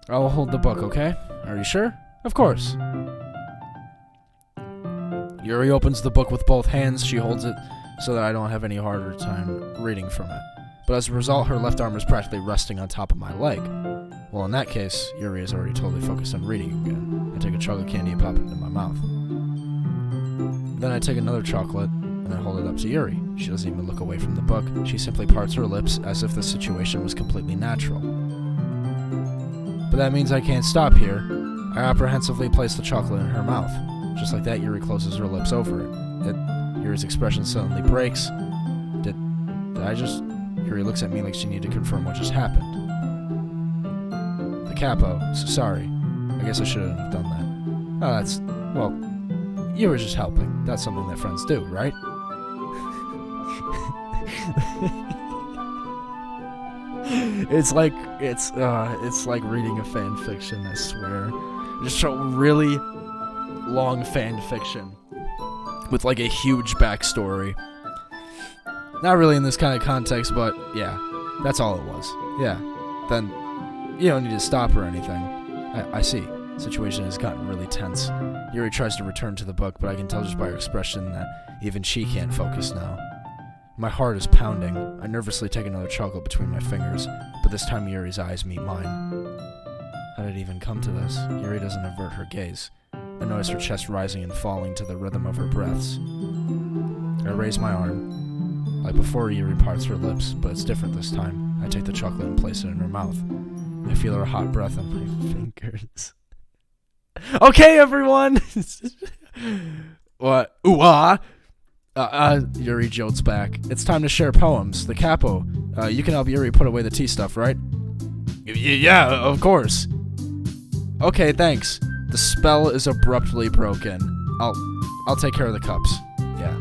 I'll hold the book, okay? Are you sure? Of course. Yuri opens the book with both hands. She holds it so that I don't have any harder time reading from it. But as a result, her left arm is practically resting on top of my leg. Well, in that case, Yuri is already totally focused on reading again. I take a chocolate candy and pop it into my mouth. Then I take another chocolate and I hold it up to Yuri. She doesn't even look away from the book. She simply parts her lips as if the situation was completely natural. But that means I can't stop here. I apprehensively place the chocolate in her mouth. Just like that, Yuri closes her lips over it. Yuri's expression suddenly breaks. Did I just... Yuri looks at me like she needed to confirm what just happened. The capo. Sorry. I guess I shouldn't have done that. Oh, that's... Well, you were just helping. That's something that friends do, right? It's like reading a fan fiction, I swear. Just a really long fan fiction with like a huge backstory. Not really in this kind of context, but yeah, that's all it was. Yeah, then you don't need to stop or anything. I see. The situation has gotten really tense. Yuri tries to return to the book, but I can tell just by her expression that even she can't focus now. My heart is pounding. I nervously take another chocolate between my fingers, but this time Yuri's eyes meet mine. How did it even come to this? Yuri doesn't avert her gaze. I notice her chest rising and falling to the rhythm of her breaths. I raise my arm. Like before, Yuri parts her lips, but it's different this time. I take the chocolate and place it in her mouth. I feel her hot breath on my fingers. Okay, everyone! What? Ooh, ah! Yuri jolts back. It's time to share poems. The capo. You can help Yuri put away the tea stuff, right? Yeah, of course. Okay, thanks. The spell is abruptly broken. I'll take care of the cups. Yeah.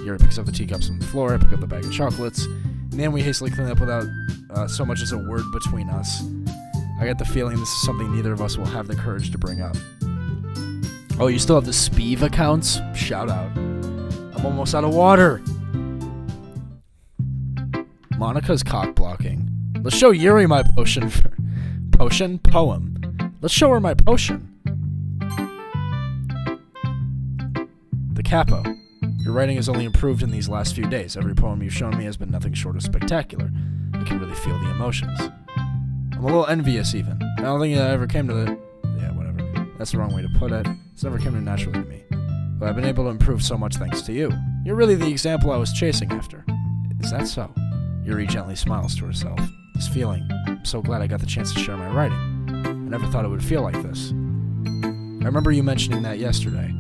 Yuri picks up the teacups from the floor. I pick up the bag of chocolates. And then we hastily clean up without so much as a word between us. I get the feeling this is something neither of us will have the courage to bring up. Oh, you still have the Speeve accounts? Shout out. I'm almost out of water. Monica's cock blocking. Let's show Yuri my potion. Poem. Let's show her my potion. The capo. Your writing has only improved in these last few days. Every poem you've shown me has been nothing short of spectacular. I can really feel the emotions. I'm a little envious even. I don't think that ever came to the... Yeah, whatever. That's the wrong way to put it. It's never came to naturally to me. But I've been able to improve so much thanks to you. You're really the example I was chasing after. Is that so? Yuri gently smiles to herself. This feeling. I'm so glad I got the chance to share my writing. I never thought it would feel like this. I remember you mentioning that yesterday.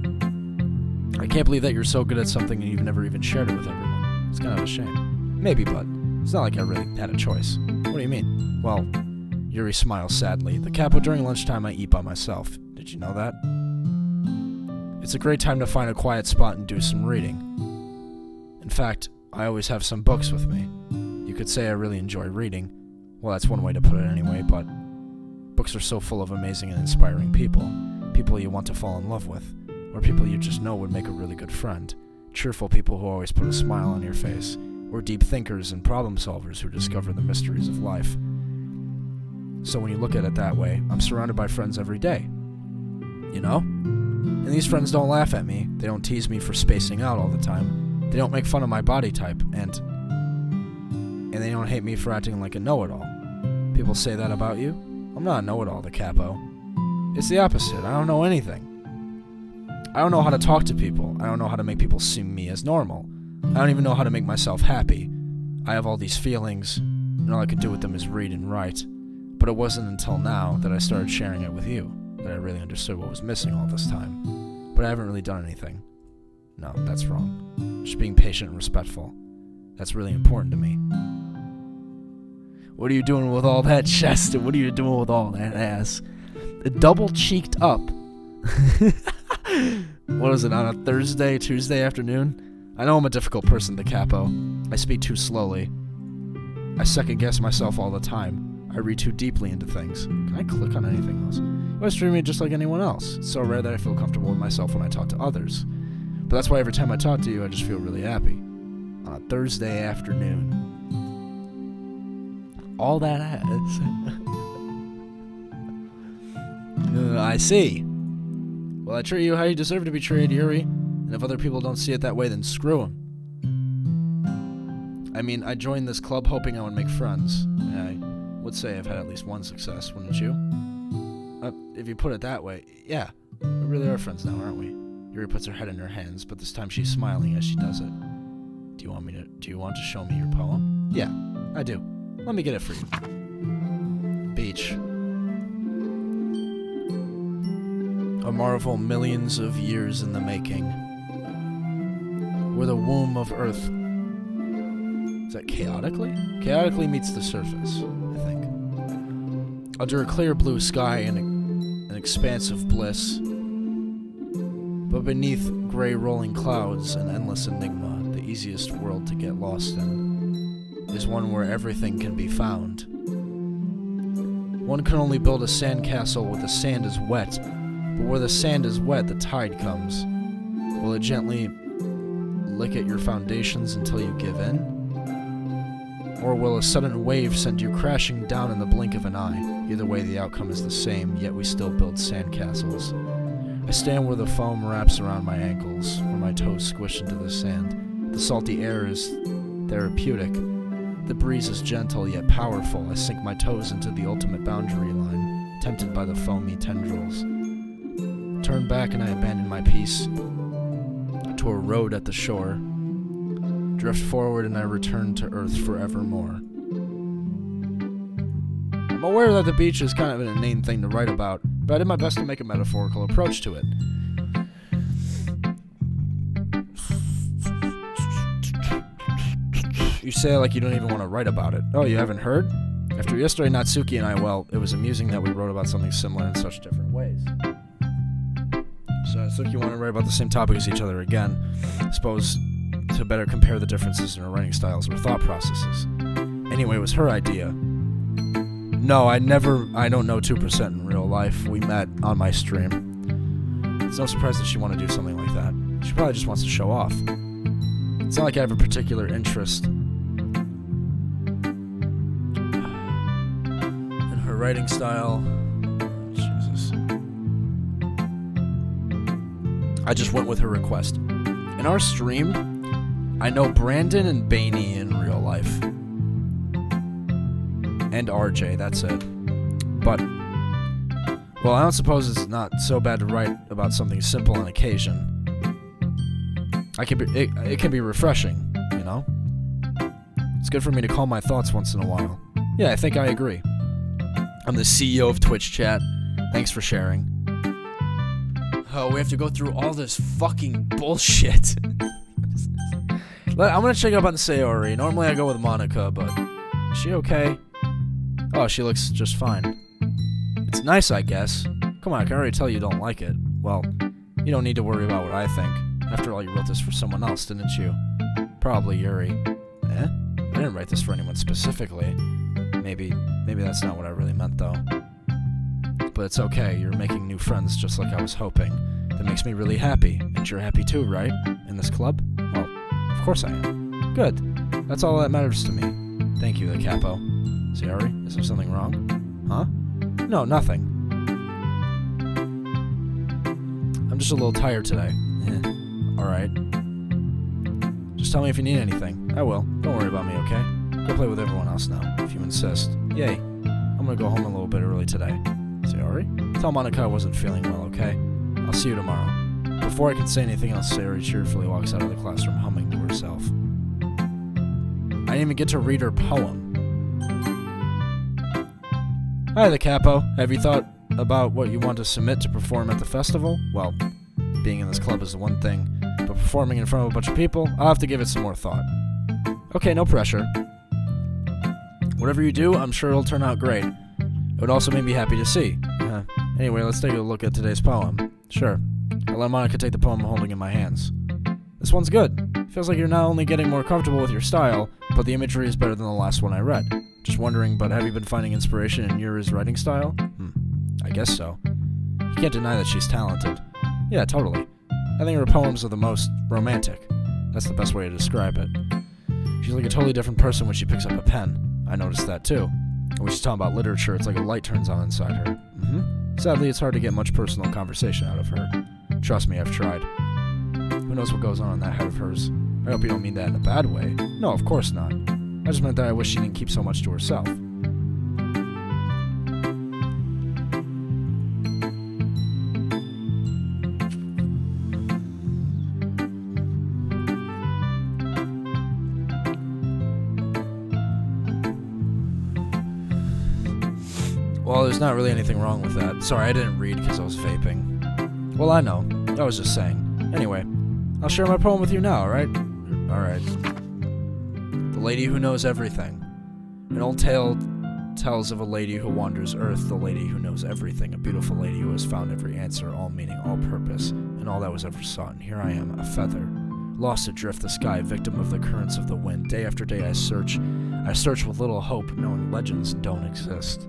I can't believe that you're so good at something and you've never even shared it with everyone. It's kind of a shame. Maybe, but it's not like I really had a choice. What do you mean? Well, Yuri smiles sadly. The capo, during lunchtime I eat by myself. Did you know that? It's a great time to find a quiet spot and do some reading. In fact, I always have some books with me. You could say I really enjoy reading. Well, that's one way to put it anyway, but books are so full of amazing and inspiring people. People you want to fall in love with. Or people you just know would make a really good friend. Cheerful people who always put a smile on your face. Or deep thinkers and problem solvers who discover the mysteries of life. So when you look at it that way, I'm surrounded by friends every day. You know? And these friends don't laugh at me. They don't tease me for spacing out all the time. They don't make fun of my body type. And they don't hate me for acting like a know-it-all. People say that about you? I'm not a know-it-all, the capo. It's the opposite. I don't know anything. I don't know how to talk to people. I don't know how to make people see me as normal. I don't even know how to make myself happy. I have all these feelings, and all I can do with them is read and write. But it wasn't until now that I started sharing it with you that I really understood what was missing all this time. But I haven't really done anything. No, that's wrong. Just being patient and respectful. That's really important to me. What are you doing with all that chest, and what are you doing with all that ass? Double-cheeked up. What is it, on a Tuesday afternoon? I know I'm a difficult person, the capo. I speak too slowly. I second-guess myself all the time. I read too deeply into things. Can I click on anything else? I was dreaming just like anyone else. It's so rare that I feel comfortable with myself when I talk to others. But that's why every time I talk to you, I just feel really happy. On a Thursday afternoon. All that ass. I see. Well, I treat you how you deserve to be treated, Yuri. And if other people don't see it that way, then screw them. I mean, I joined this club hoping I would make friends. I would say I've had at least one success, wouldn't you? If you put it that way, yeah. We really are friends now, aren't we? Yuri puts her head in her hands, but this time she's smiling as she does it. Do you want to show me your poem? Yeah, I do. Let me get it for you. Beach. A marvel millions of years in the making. Where the womb of Earth... Is that chaotically? Chaotically meets the surface, I think. Under a clear blue sky and an expanse of bliss. But beneath gray rolling clouds, an endless enigma, the easiest world to get lost in, is one where everything can be found. One can only build a sandcastle where the sand is wet, but where the sand is wet, the tide comes. Will it gently lick at your foundations until you give in? Or will a sudden wave send you crashing down in the blink of an eye? Either way, the outcome is the same, yet we still build sandcastles. I stand where the foam wraps around my ankles, where my toes squish into the sand. The salty air is therapeutic. The breeze is gentle yet powerful. I sink my toes into the ultimate boundary line, tempted by the foamy tendrils. Turn back and I abandon my peace to a road at the shore. Drift forward and I return to Earth forevermore. I'm aware that the beach is kind of an inane thing to write about, but I did my best to make a metaphorical approach to it. You say it like you don't even want to write about it. Oh, you haven't heard? After yesterday, Natsuki and I, well, it was amusing that we wrote about something similar in such different ways. So Natsuki wanted to write about the same topic as each other again. I suppose to better compare the differences in our writing styles or thought processes. Anyway, it was her idea. No, I don't know 2% in real life. We met on my stream. It's no surprise that she wanted to do something like that. She probably just wants to show off. It's not like I have a particular interest in her writing style. Jesus. I just went with her request. In our stream, I know Brandon and Bainey in real life. And RJ, that's it. But, well, I don't suppose it's not so bad to write about something simple on occasion. It can be refreshing, you know? It's good for me to calm my thoughts once in a while. Yeah, I think I agree. I'm the CEO of Twitch Chat. Thanks for sharing. Oh, we have to go through all this fucking bullshit. I'm gonna check up on Sayori. Normally I go with Monica, but is she okay? Oh, she looks just fine. It's nice, I guess. Come on, I can already tell you don't like it. Well, you don't need to worry about what I think. After all, you wrote this for someone else, didn't you? Probably Yuri. Eh? I didn't write this for anyone specifically. Maybe that's not what I really meant, though. But it's okay, you're making new friends just like I was hoping. That makes me really happy. And you're happy too, right? In this club? Well, of course I am. Good. That's all that matters to me. Thank you, the capo. Sayori, is there something wrong? Huh? No, nothing. I'm just a little tired today. Alright. Just tell me if you need anything. I will. Don't worry about me, okay? Go play with everyone else now, if you insist. Yay. I'm gonna go home a little bit early today. Sayori? Tell Monica I wasn't feeling well, okay? I'll see you tomorrow. Before I can say anything else, Sayori cheerfully walks out of the classroom humming to herself. I didn't even get to read her poem. Hi, the capo. Have you thought about what you want to submit to perform at the festival? Well, being in this club is the one thing, but performing in front of a bunch of people, I'll have to give it some more thought. Okay, no pressure. Whatever you do, I'm sure it'll turn out great. It would also make me happy to see. Anyway, let's take a look at today's poem. Sure. I'll let Monica take the poem I'm holding in my hands. This one's good. Feels like you're not only getting more comfortable with your style, but the imagery is better than the last one I read. Just wondering, but have you been finding inspiration in Yuri's writing style? I guess so. You can't deny that she's talented. Yeah, totally. I think her poems are the most romantic. That's the best way to describe it. She's like a totally different person when she picks up a pen. I noticed that too. And when she's talking about literature, it's like a light turns on inside her. Sadly, it's hard to get much personal conversation out of her. Trust me, I've tried. Who knows what goes on in that head of hers? I hope you don't mean that in a bad way. No, of course not. I just meant that I wish she didn't keep so much to herself. Well, there's not really anything wrong with that. Sorry, I didn't read because I was vaping. Well, I know. I was just saying. Anyway, I'll share my poem with you now, alright? Alright. The Lady Who Knows Everything. An old tale tells of a lady who wanders earth, the lady who knows everything, a beautiful lady who has found every answer, all meaning, all purpose, and all that was ever sought. And here I am, a feather, lost adrift the sky, victim of the currents of the wind. Day after day I search with little hope, knowing legends don't exist.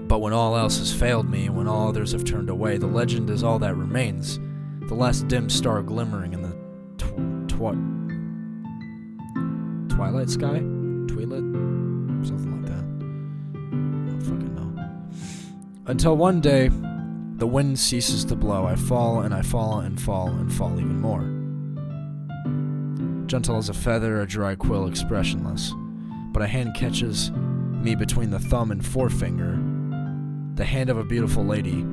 But when all else has failed me, when all others have turned away, the legend is all that remains, the last dim star glimmering in the twilight sky? Twilit? Something like that. I don't fucking know. Until one day, the wind ceases to blow. I fall and I fall and fall and fall even more. Gentle as a feather, a dry quill, expressionless. But a hand catches me between the thumb and forefinger, the hand of a beautiful lady.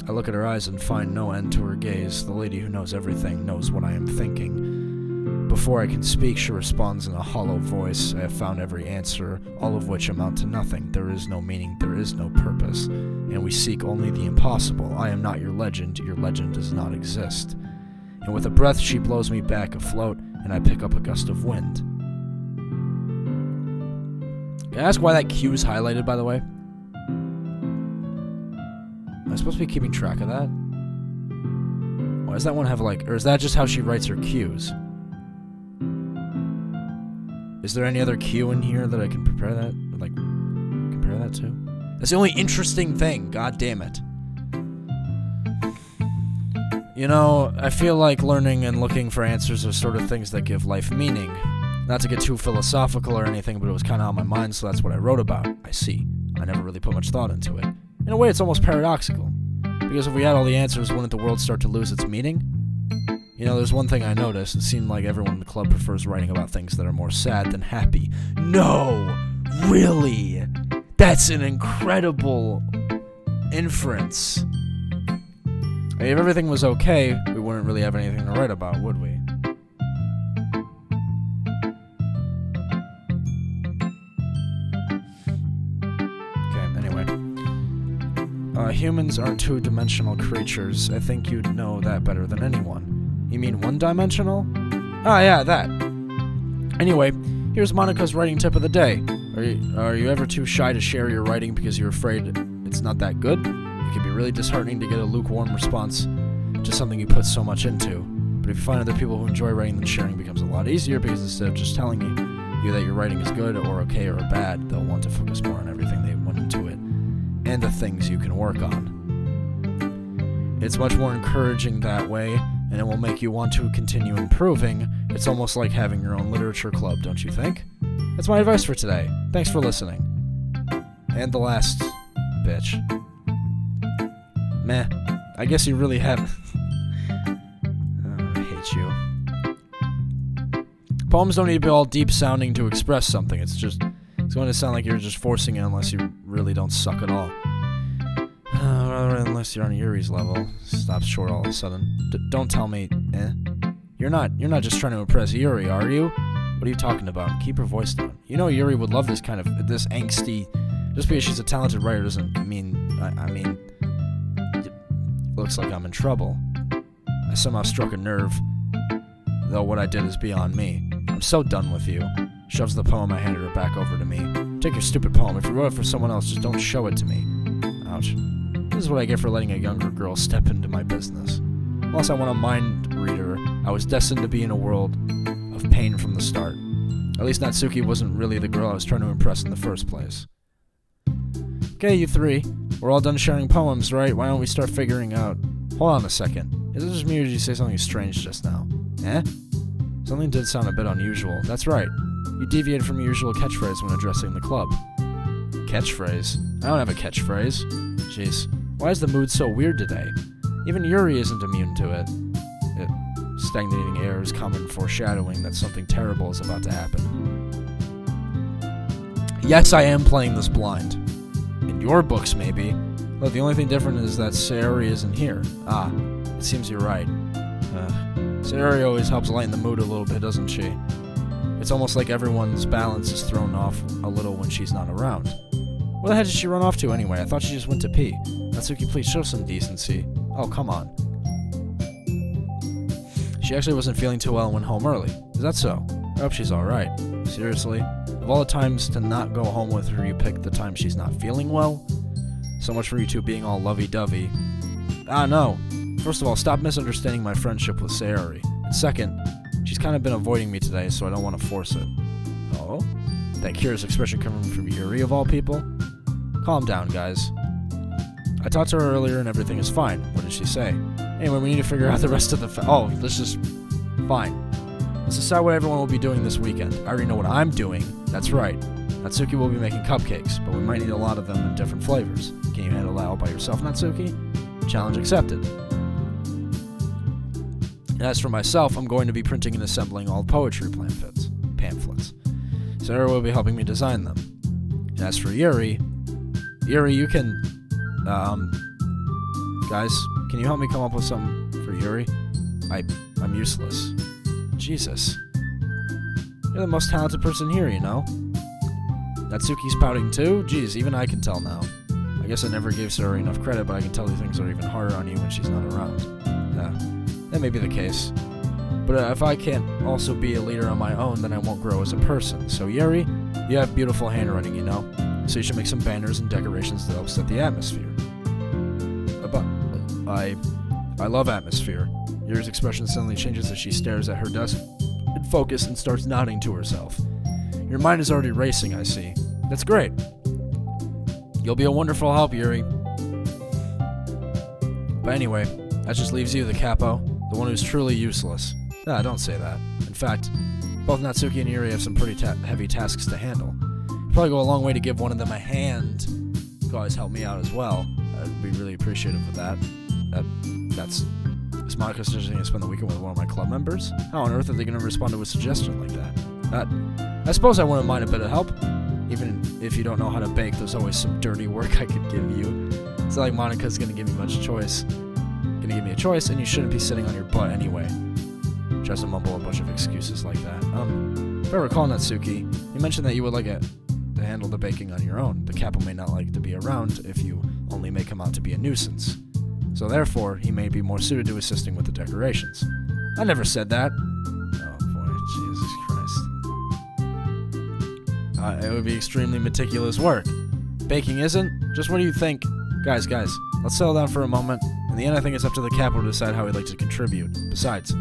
I look at her eyes and find no end to her gaze. The lady who knows everything knows what I am thinking. Before I can speak, she responds in a hollow voice. I have found every answer, all of which amount to nothing. There is no meaning, there is no purpose, and we seek only the impossible. I am not your legend does not exist. And with a breath she blows me back afloat, and I pick up a gust of wind. Can I ask why that Q is highlighted, by the way? Am I supposed to be keeping track of that? Why does that one have or is that just how she writes her Qs? Is there any other Q in here that I can compare that to? That's the only interesting thing, god damn it. You know, I feel like learning and looking for answers are sort of things that give life meaning. Not to get too philosophical or anything, but it was kind of on my mind, so that's what I wrote about. I see. I never really put much thought into it. In a way, it's almost paradoxical. Because if we had all the answers, wouldn't the world start to lose its meaning? You know, there's one thing I noticed. It seemed like everyone in the club prefers writing about things that are more sad than happy. No! Really? That's an incredible inference. If everything was okay, we wouldn't really have anything to write about, would we? Humans aren't two-dimensional creatures. I think you'd know that better than anyone. You mean one-dimensional? Ah, yeah, that. Anyway, here's Monica's writing tip of the day. Are you ever too shy to share your writing because you're afraid it's not that good? It can be really disheartening to get a lukewarm response to something you put so much into. But if you find other people who enjoy writing, then sharing becomes a lot easier, because instead of just telling you that your writing is good or okay or bad, they'll want to focus more on everything they went into it and the things you can work on. It's much more encouraging that way, and it will make you want to continue improving. It's almost like having your own literature club, don't you think? That's my advice for today. Thanks for listening. And the last bitch. Meh. I guess you really have... I hate you. Poems don't need to be all deep sounding to express something. It's going to sound like you're just forcing it unless you really don't suck at all. Unless you're on Yuri's level. Stops short all of a sudden. Don't tell me, You're not just trying to impress Yuri, are you? What are you talking about? Keep her voice down. You know Yuri would love this angsty... Just because she's a talented writer doesn't mean... It looks like I'm in trouble. I somehow struck a nerve, though what I did is beyond me. I'm I'm so done with you. Shoves the poem I handed her back over to me. Take your stupid poem. If you wrote it for someone else, just don't show it to me. Ouch. This is what I get for letting a younger girl step into my business. Unless I want a mind reader, I was destined to be in a world of pain from the start. At least Natsuki wasn't really the girl I was trying to impress in the first place. Okay, you three. We're all done sharing poems, right? Why don't we start figuring out... Hold on a second. Is it just me or did you say something strange just now? Eh? Something did sound a bit unusual. That's right. You deviated from your usual catchphrase when addressing the club. Catchphrase? I don't have a catchphrase. Jeez. Why is the mood so weird today? Even Yuri isn't immune to it. Stagnating air is common foreshadowing that something terrible is about to happen. Yes, I am playing this blind. In your books, maybe. But the only thing different is that Sayori isn't here. Ah, it seems you're right. Sayori always helps lighten the mood a little bit, doesn't she? It's almost like everyone's balance is thrown off a little when she's not around. Where the heck did she run off to anyway? I thought she just went to pee. Natsuki, please show some decency. Oh, come on. She actually wasn't feeling too well and went home early. Is that so? I hope she's alright. Seriously? Of all the times to not go home with her, you picked the time she's not feeling well? So much for you two being all lovey-dovey. Ah, no. First of all, stop misunderstanding my friendship with Sayori. And second, she's kind of been avoiding me today, so I don't want to force it. Oh? That curious expression coming from Yuri, of all people? Calm down, guys. I talked to her earlier and everything is fine. What did she say? Anyway, we need to figure out the rest of the oh, this is fine. Let's decide what everyone will be doing this weekend. I already know what I'm doing. That's right. Natsuki will be making cupcakes, but we might need a lot of them in different flavors. Can you handle that all by yourself, Natsuki? Challenge accepted. And as for myself, I'm going to be printing and assembling all poetry pamphlets. Sarah will be helping me design them. And as for Yuri, you can, guys, can you help me come up with something for Yuri? I'm useless. Jesus. You're the most talented person here, you know? Natsuki's pouting too? Jeez, even I can tell now. I guess I never gave Sarah enough credit, but I can tell you things are even harder on you when she's not around. That may be the case. But if I can't also be a leader on my own, then I won't grow as a person. So Yuri, you have beautiful handwriting, you know? So you should make some banners and decorations that help set the atmosphere. But I love atmosphere. Yuri's expression suddenly changes as she stares at her desk in focus and starts nodding to herself. Your mind is already racing, I see. That's great. You'll be a wonderful help, Yuri. But anyway, that just leaves you, the capo, the one who's truly useless. Nah, don't say that. In fact, both Natsuki and Yuri have some pretty heavy tasks to handle. It'd probably go a long way to give one of them a hand. You could always help me out as well. I'd be really appreciative of that. Is Monica suggesting I spend the weekend with one of my club members? How on earth are they going to respond to a suggestion like that? I suppose I wouldn't mind a bit of help. Even if you don't know how to bake, there's always some dirty work I could give you. It's not like Monica's going to give me much choice. Gonna give me a choice, and you shouldn't be sitting on your butt anyway. Tries to mumble a bunch of excuses like that. If I recall, Natsuki, you mentioned that you would like to handle the baking on your own. The capo may not like to be around if you only make him out to be a nuisance. So therefore, he may be more suited to assisting with the decorations. I never said that. Oh boy, Jesus Christ. It would be extremely meticulous work. Baking isn't? Just what do you think? Guys, let's settle down for a moment. In the end, I think it's up to the capo to decide how he'd like to contribute. Besides,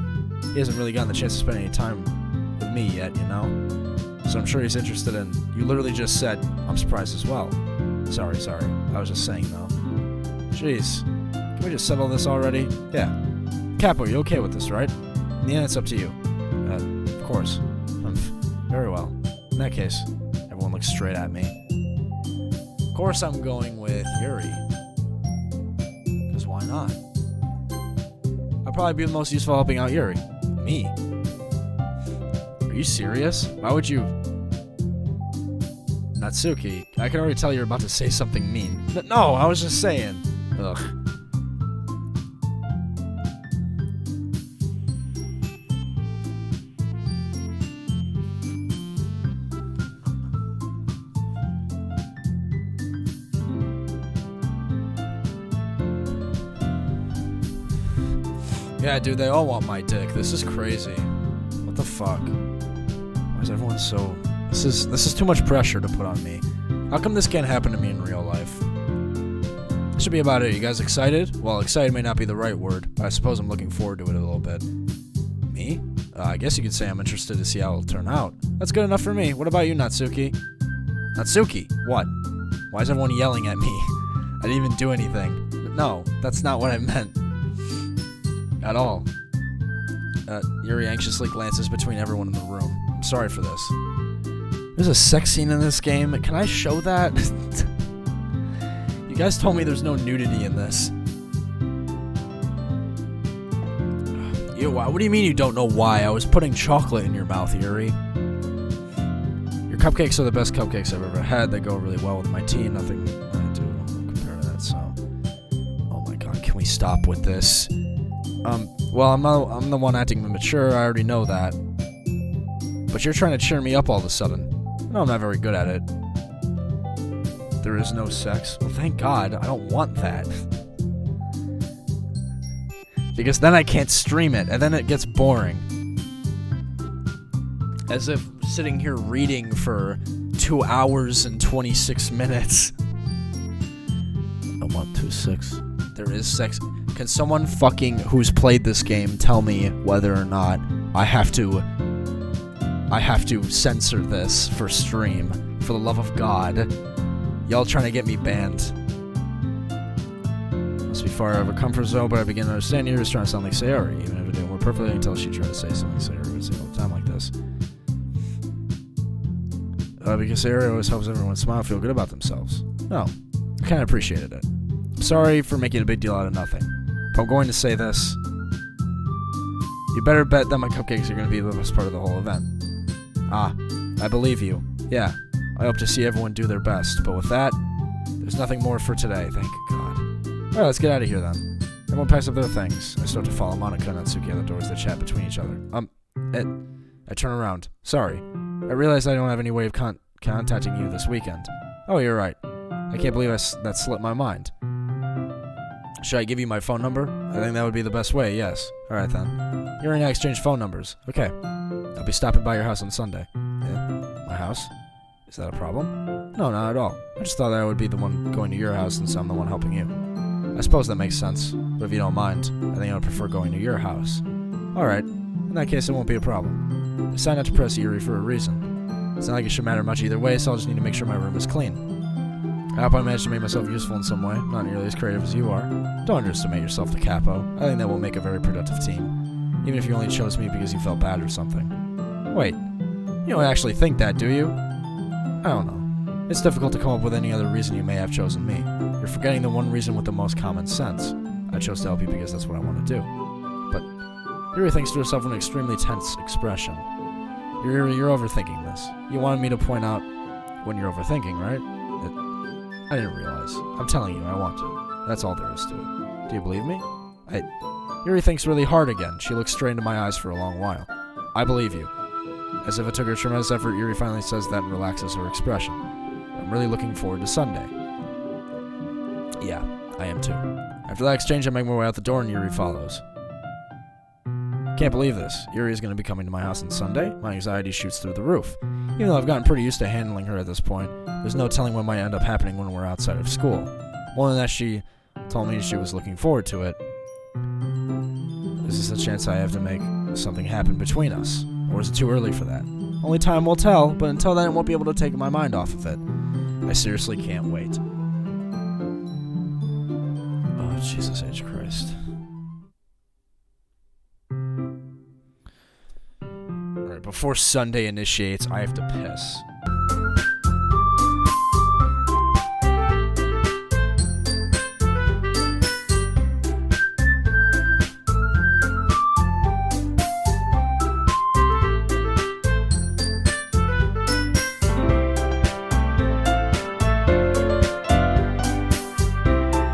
he hasn't really gotten the chance to spend any time with me yet, you know? So I'm sure he's interested in... You literally just said, I'm surprised as well. Sorry. I was just saying, though. Jeez. Can we just settle this already? Yeah. Capo, you okay with this, right? In the end, it's up to you. Of course. Very well. In that case, everyone looks straight at me. Of course I'm going with Yuri. Because why not? I'll probably be the most useful helping out Yuri. Me? Are you serious? Why would you... Natsuki, I can already tell you're about to say something mean. No, I was just saying. Ugh. Yeah, dude, they all want my dick. This is crazy. What the fuck? is everyone so... This is too much pressure to put on me. How come this can't happen to me in real life? This should be about it. You guys excited? Well, excited may not be the right word, but I suppose I'm looking forward to it a little bit. Me? I guess you could say I'm interested to see how it'll turn out. That's good enough for me. What about you, Natsuki? Natsuki? What? Why is everyone yelling at me? I didn't even do anything. No, that's not what I meant. At all. Yuri anxiously glances between everyone in the room. I'm sorry for this. There's a sex scene in this game. Can I show that? You guys told me there's no nudity in this. What do you mean you don't know why? I was putting chocolate in your mouth, Yuri. Your cupcakes are the best cupcakes I've ever had. They go really well with my tea. Nothing I do compare to that, so... Oh my god, can we stop with this? Well, I'm the one acting immature. I already know that. But you're trying to cheer me up all of a sudden. No, I'm not very good at it. There is no sex. Well, thank God. I don't want that. Because then I can't stream it, and then it gets boring. As if sitting here reading for 2 hours and 26 minutes. I want 26. There is sex. Can someone fucking who's played this game tell me whether or not I have to censor this for stream? For the love of God. Y'all trying to get me banned. Must be far out of her comfort zone, but I begin to understand you. You're trying to sound like Sayori. Even if it didn't work perfectly until she tried to say something Sayori would say all the time like this. Because Sayori always helps everyone smile and feel good about themselves. No. I kind of appreciated it. I'm sorry for making a big deal out of nothing. But I'm going to say this. You better bet that my cupcakes are going to be the best part of the whole event. Ah, I believe you. Yeah, I hope to see everyone do their best. But with that, there's nothing more for today, thank God. Alright, let's get out of here then. Everyone packs up their things. I start to follow Monica and Natsuki out the doors that chat between each other. I turn around. Sorry. I realize I don't have any way of contacting you this weekend. Oh, you're right. I can't believe that slipped my mind. Should I give you my phone number? I think that would be the best way, yes. Alright then. You're and I exchange phone numbers. Okay. I'll be stopping by your house on Sunday. Yeah? My house? Is that a problem? No, not at all. I just thought I would be the one going to your house since I'm the one helping you. I suppose that makes sense, but if you don't mind, I think I would prefer going to your house. Alright. In that case, it won't be a problem. I decided not to press Yuri for a reason. It's not like it should matter much either way, so I'll just need to make sure my room is clean. I hope I managed to make myself useful in some way, not nearly as creative as you are. Don't underestimate yourself, the capo. I think that will make a very productive team. Even if you only chose me because you felt bad or something. Wait, you don't actually think that, do you? I don't know. It's difficult to come up with any other reason you may have chosen me. You're forgetting the one reason with the most common sense. I chose to help you because that's what I want to do. But Yuri thinks to herself with an extremely tense expression. Yuri, you're overthinking this. You wanted me to point out when you're overthinking, right? I didn't realize. I'm telling you, I want to. That's all there is to it. Do you believe me? Yuri thinks really hard again. She looks straight into my eyes for a long while. I believe you. As if it took her tremendous effort, Yuri finally says that and relaxes her expression. I'm really looking forward to Sunday. Yeah, I am too. After that exchange, I make my way out the door and Yuri follows. Can't believe this. Yuri is going to be coming to my house on Sunday. My anxiety shoots through the roof. Even though I've gotten pretty used to handling her at this point, there's no telling what might end up happening when we're outside of school. More than that, she told me she was looking forward to it. Is this a chance I have to make something happen between us? Or is it too early for that? Only time will tell, but until then I won't be able to take my mind off of it. I seriously can't wait. Oh, Jesus H. Christ. Alright, before Sunday initiates, I have to piss.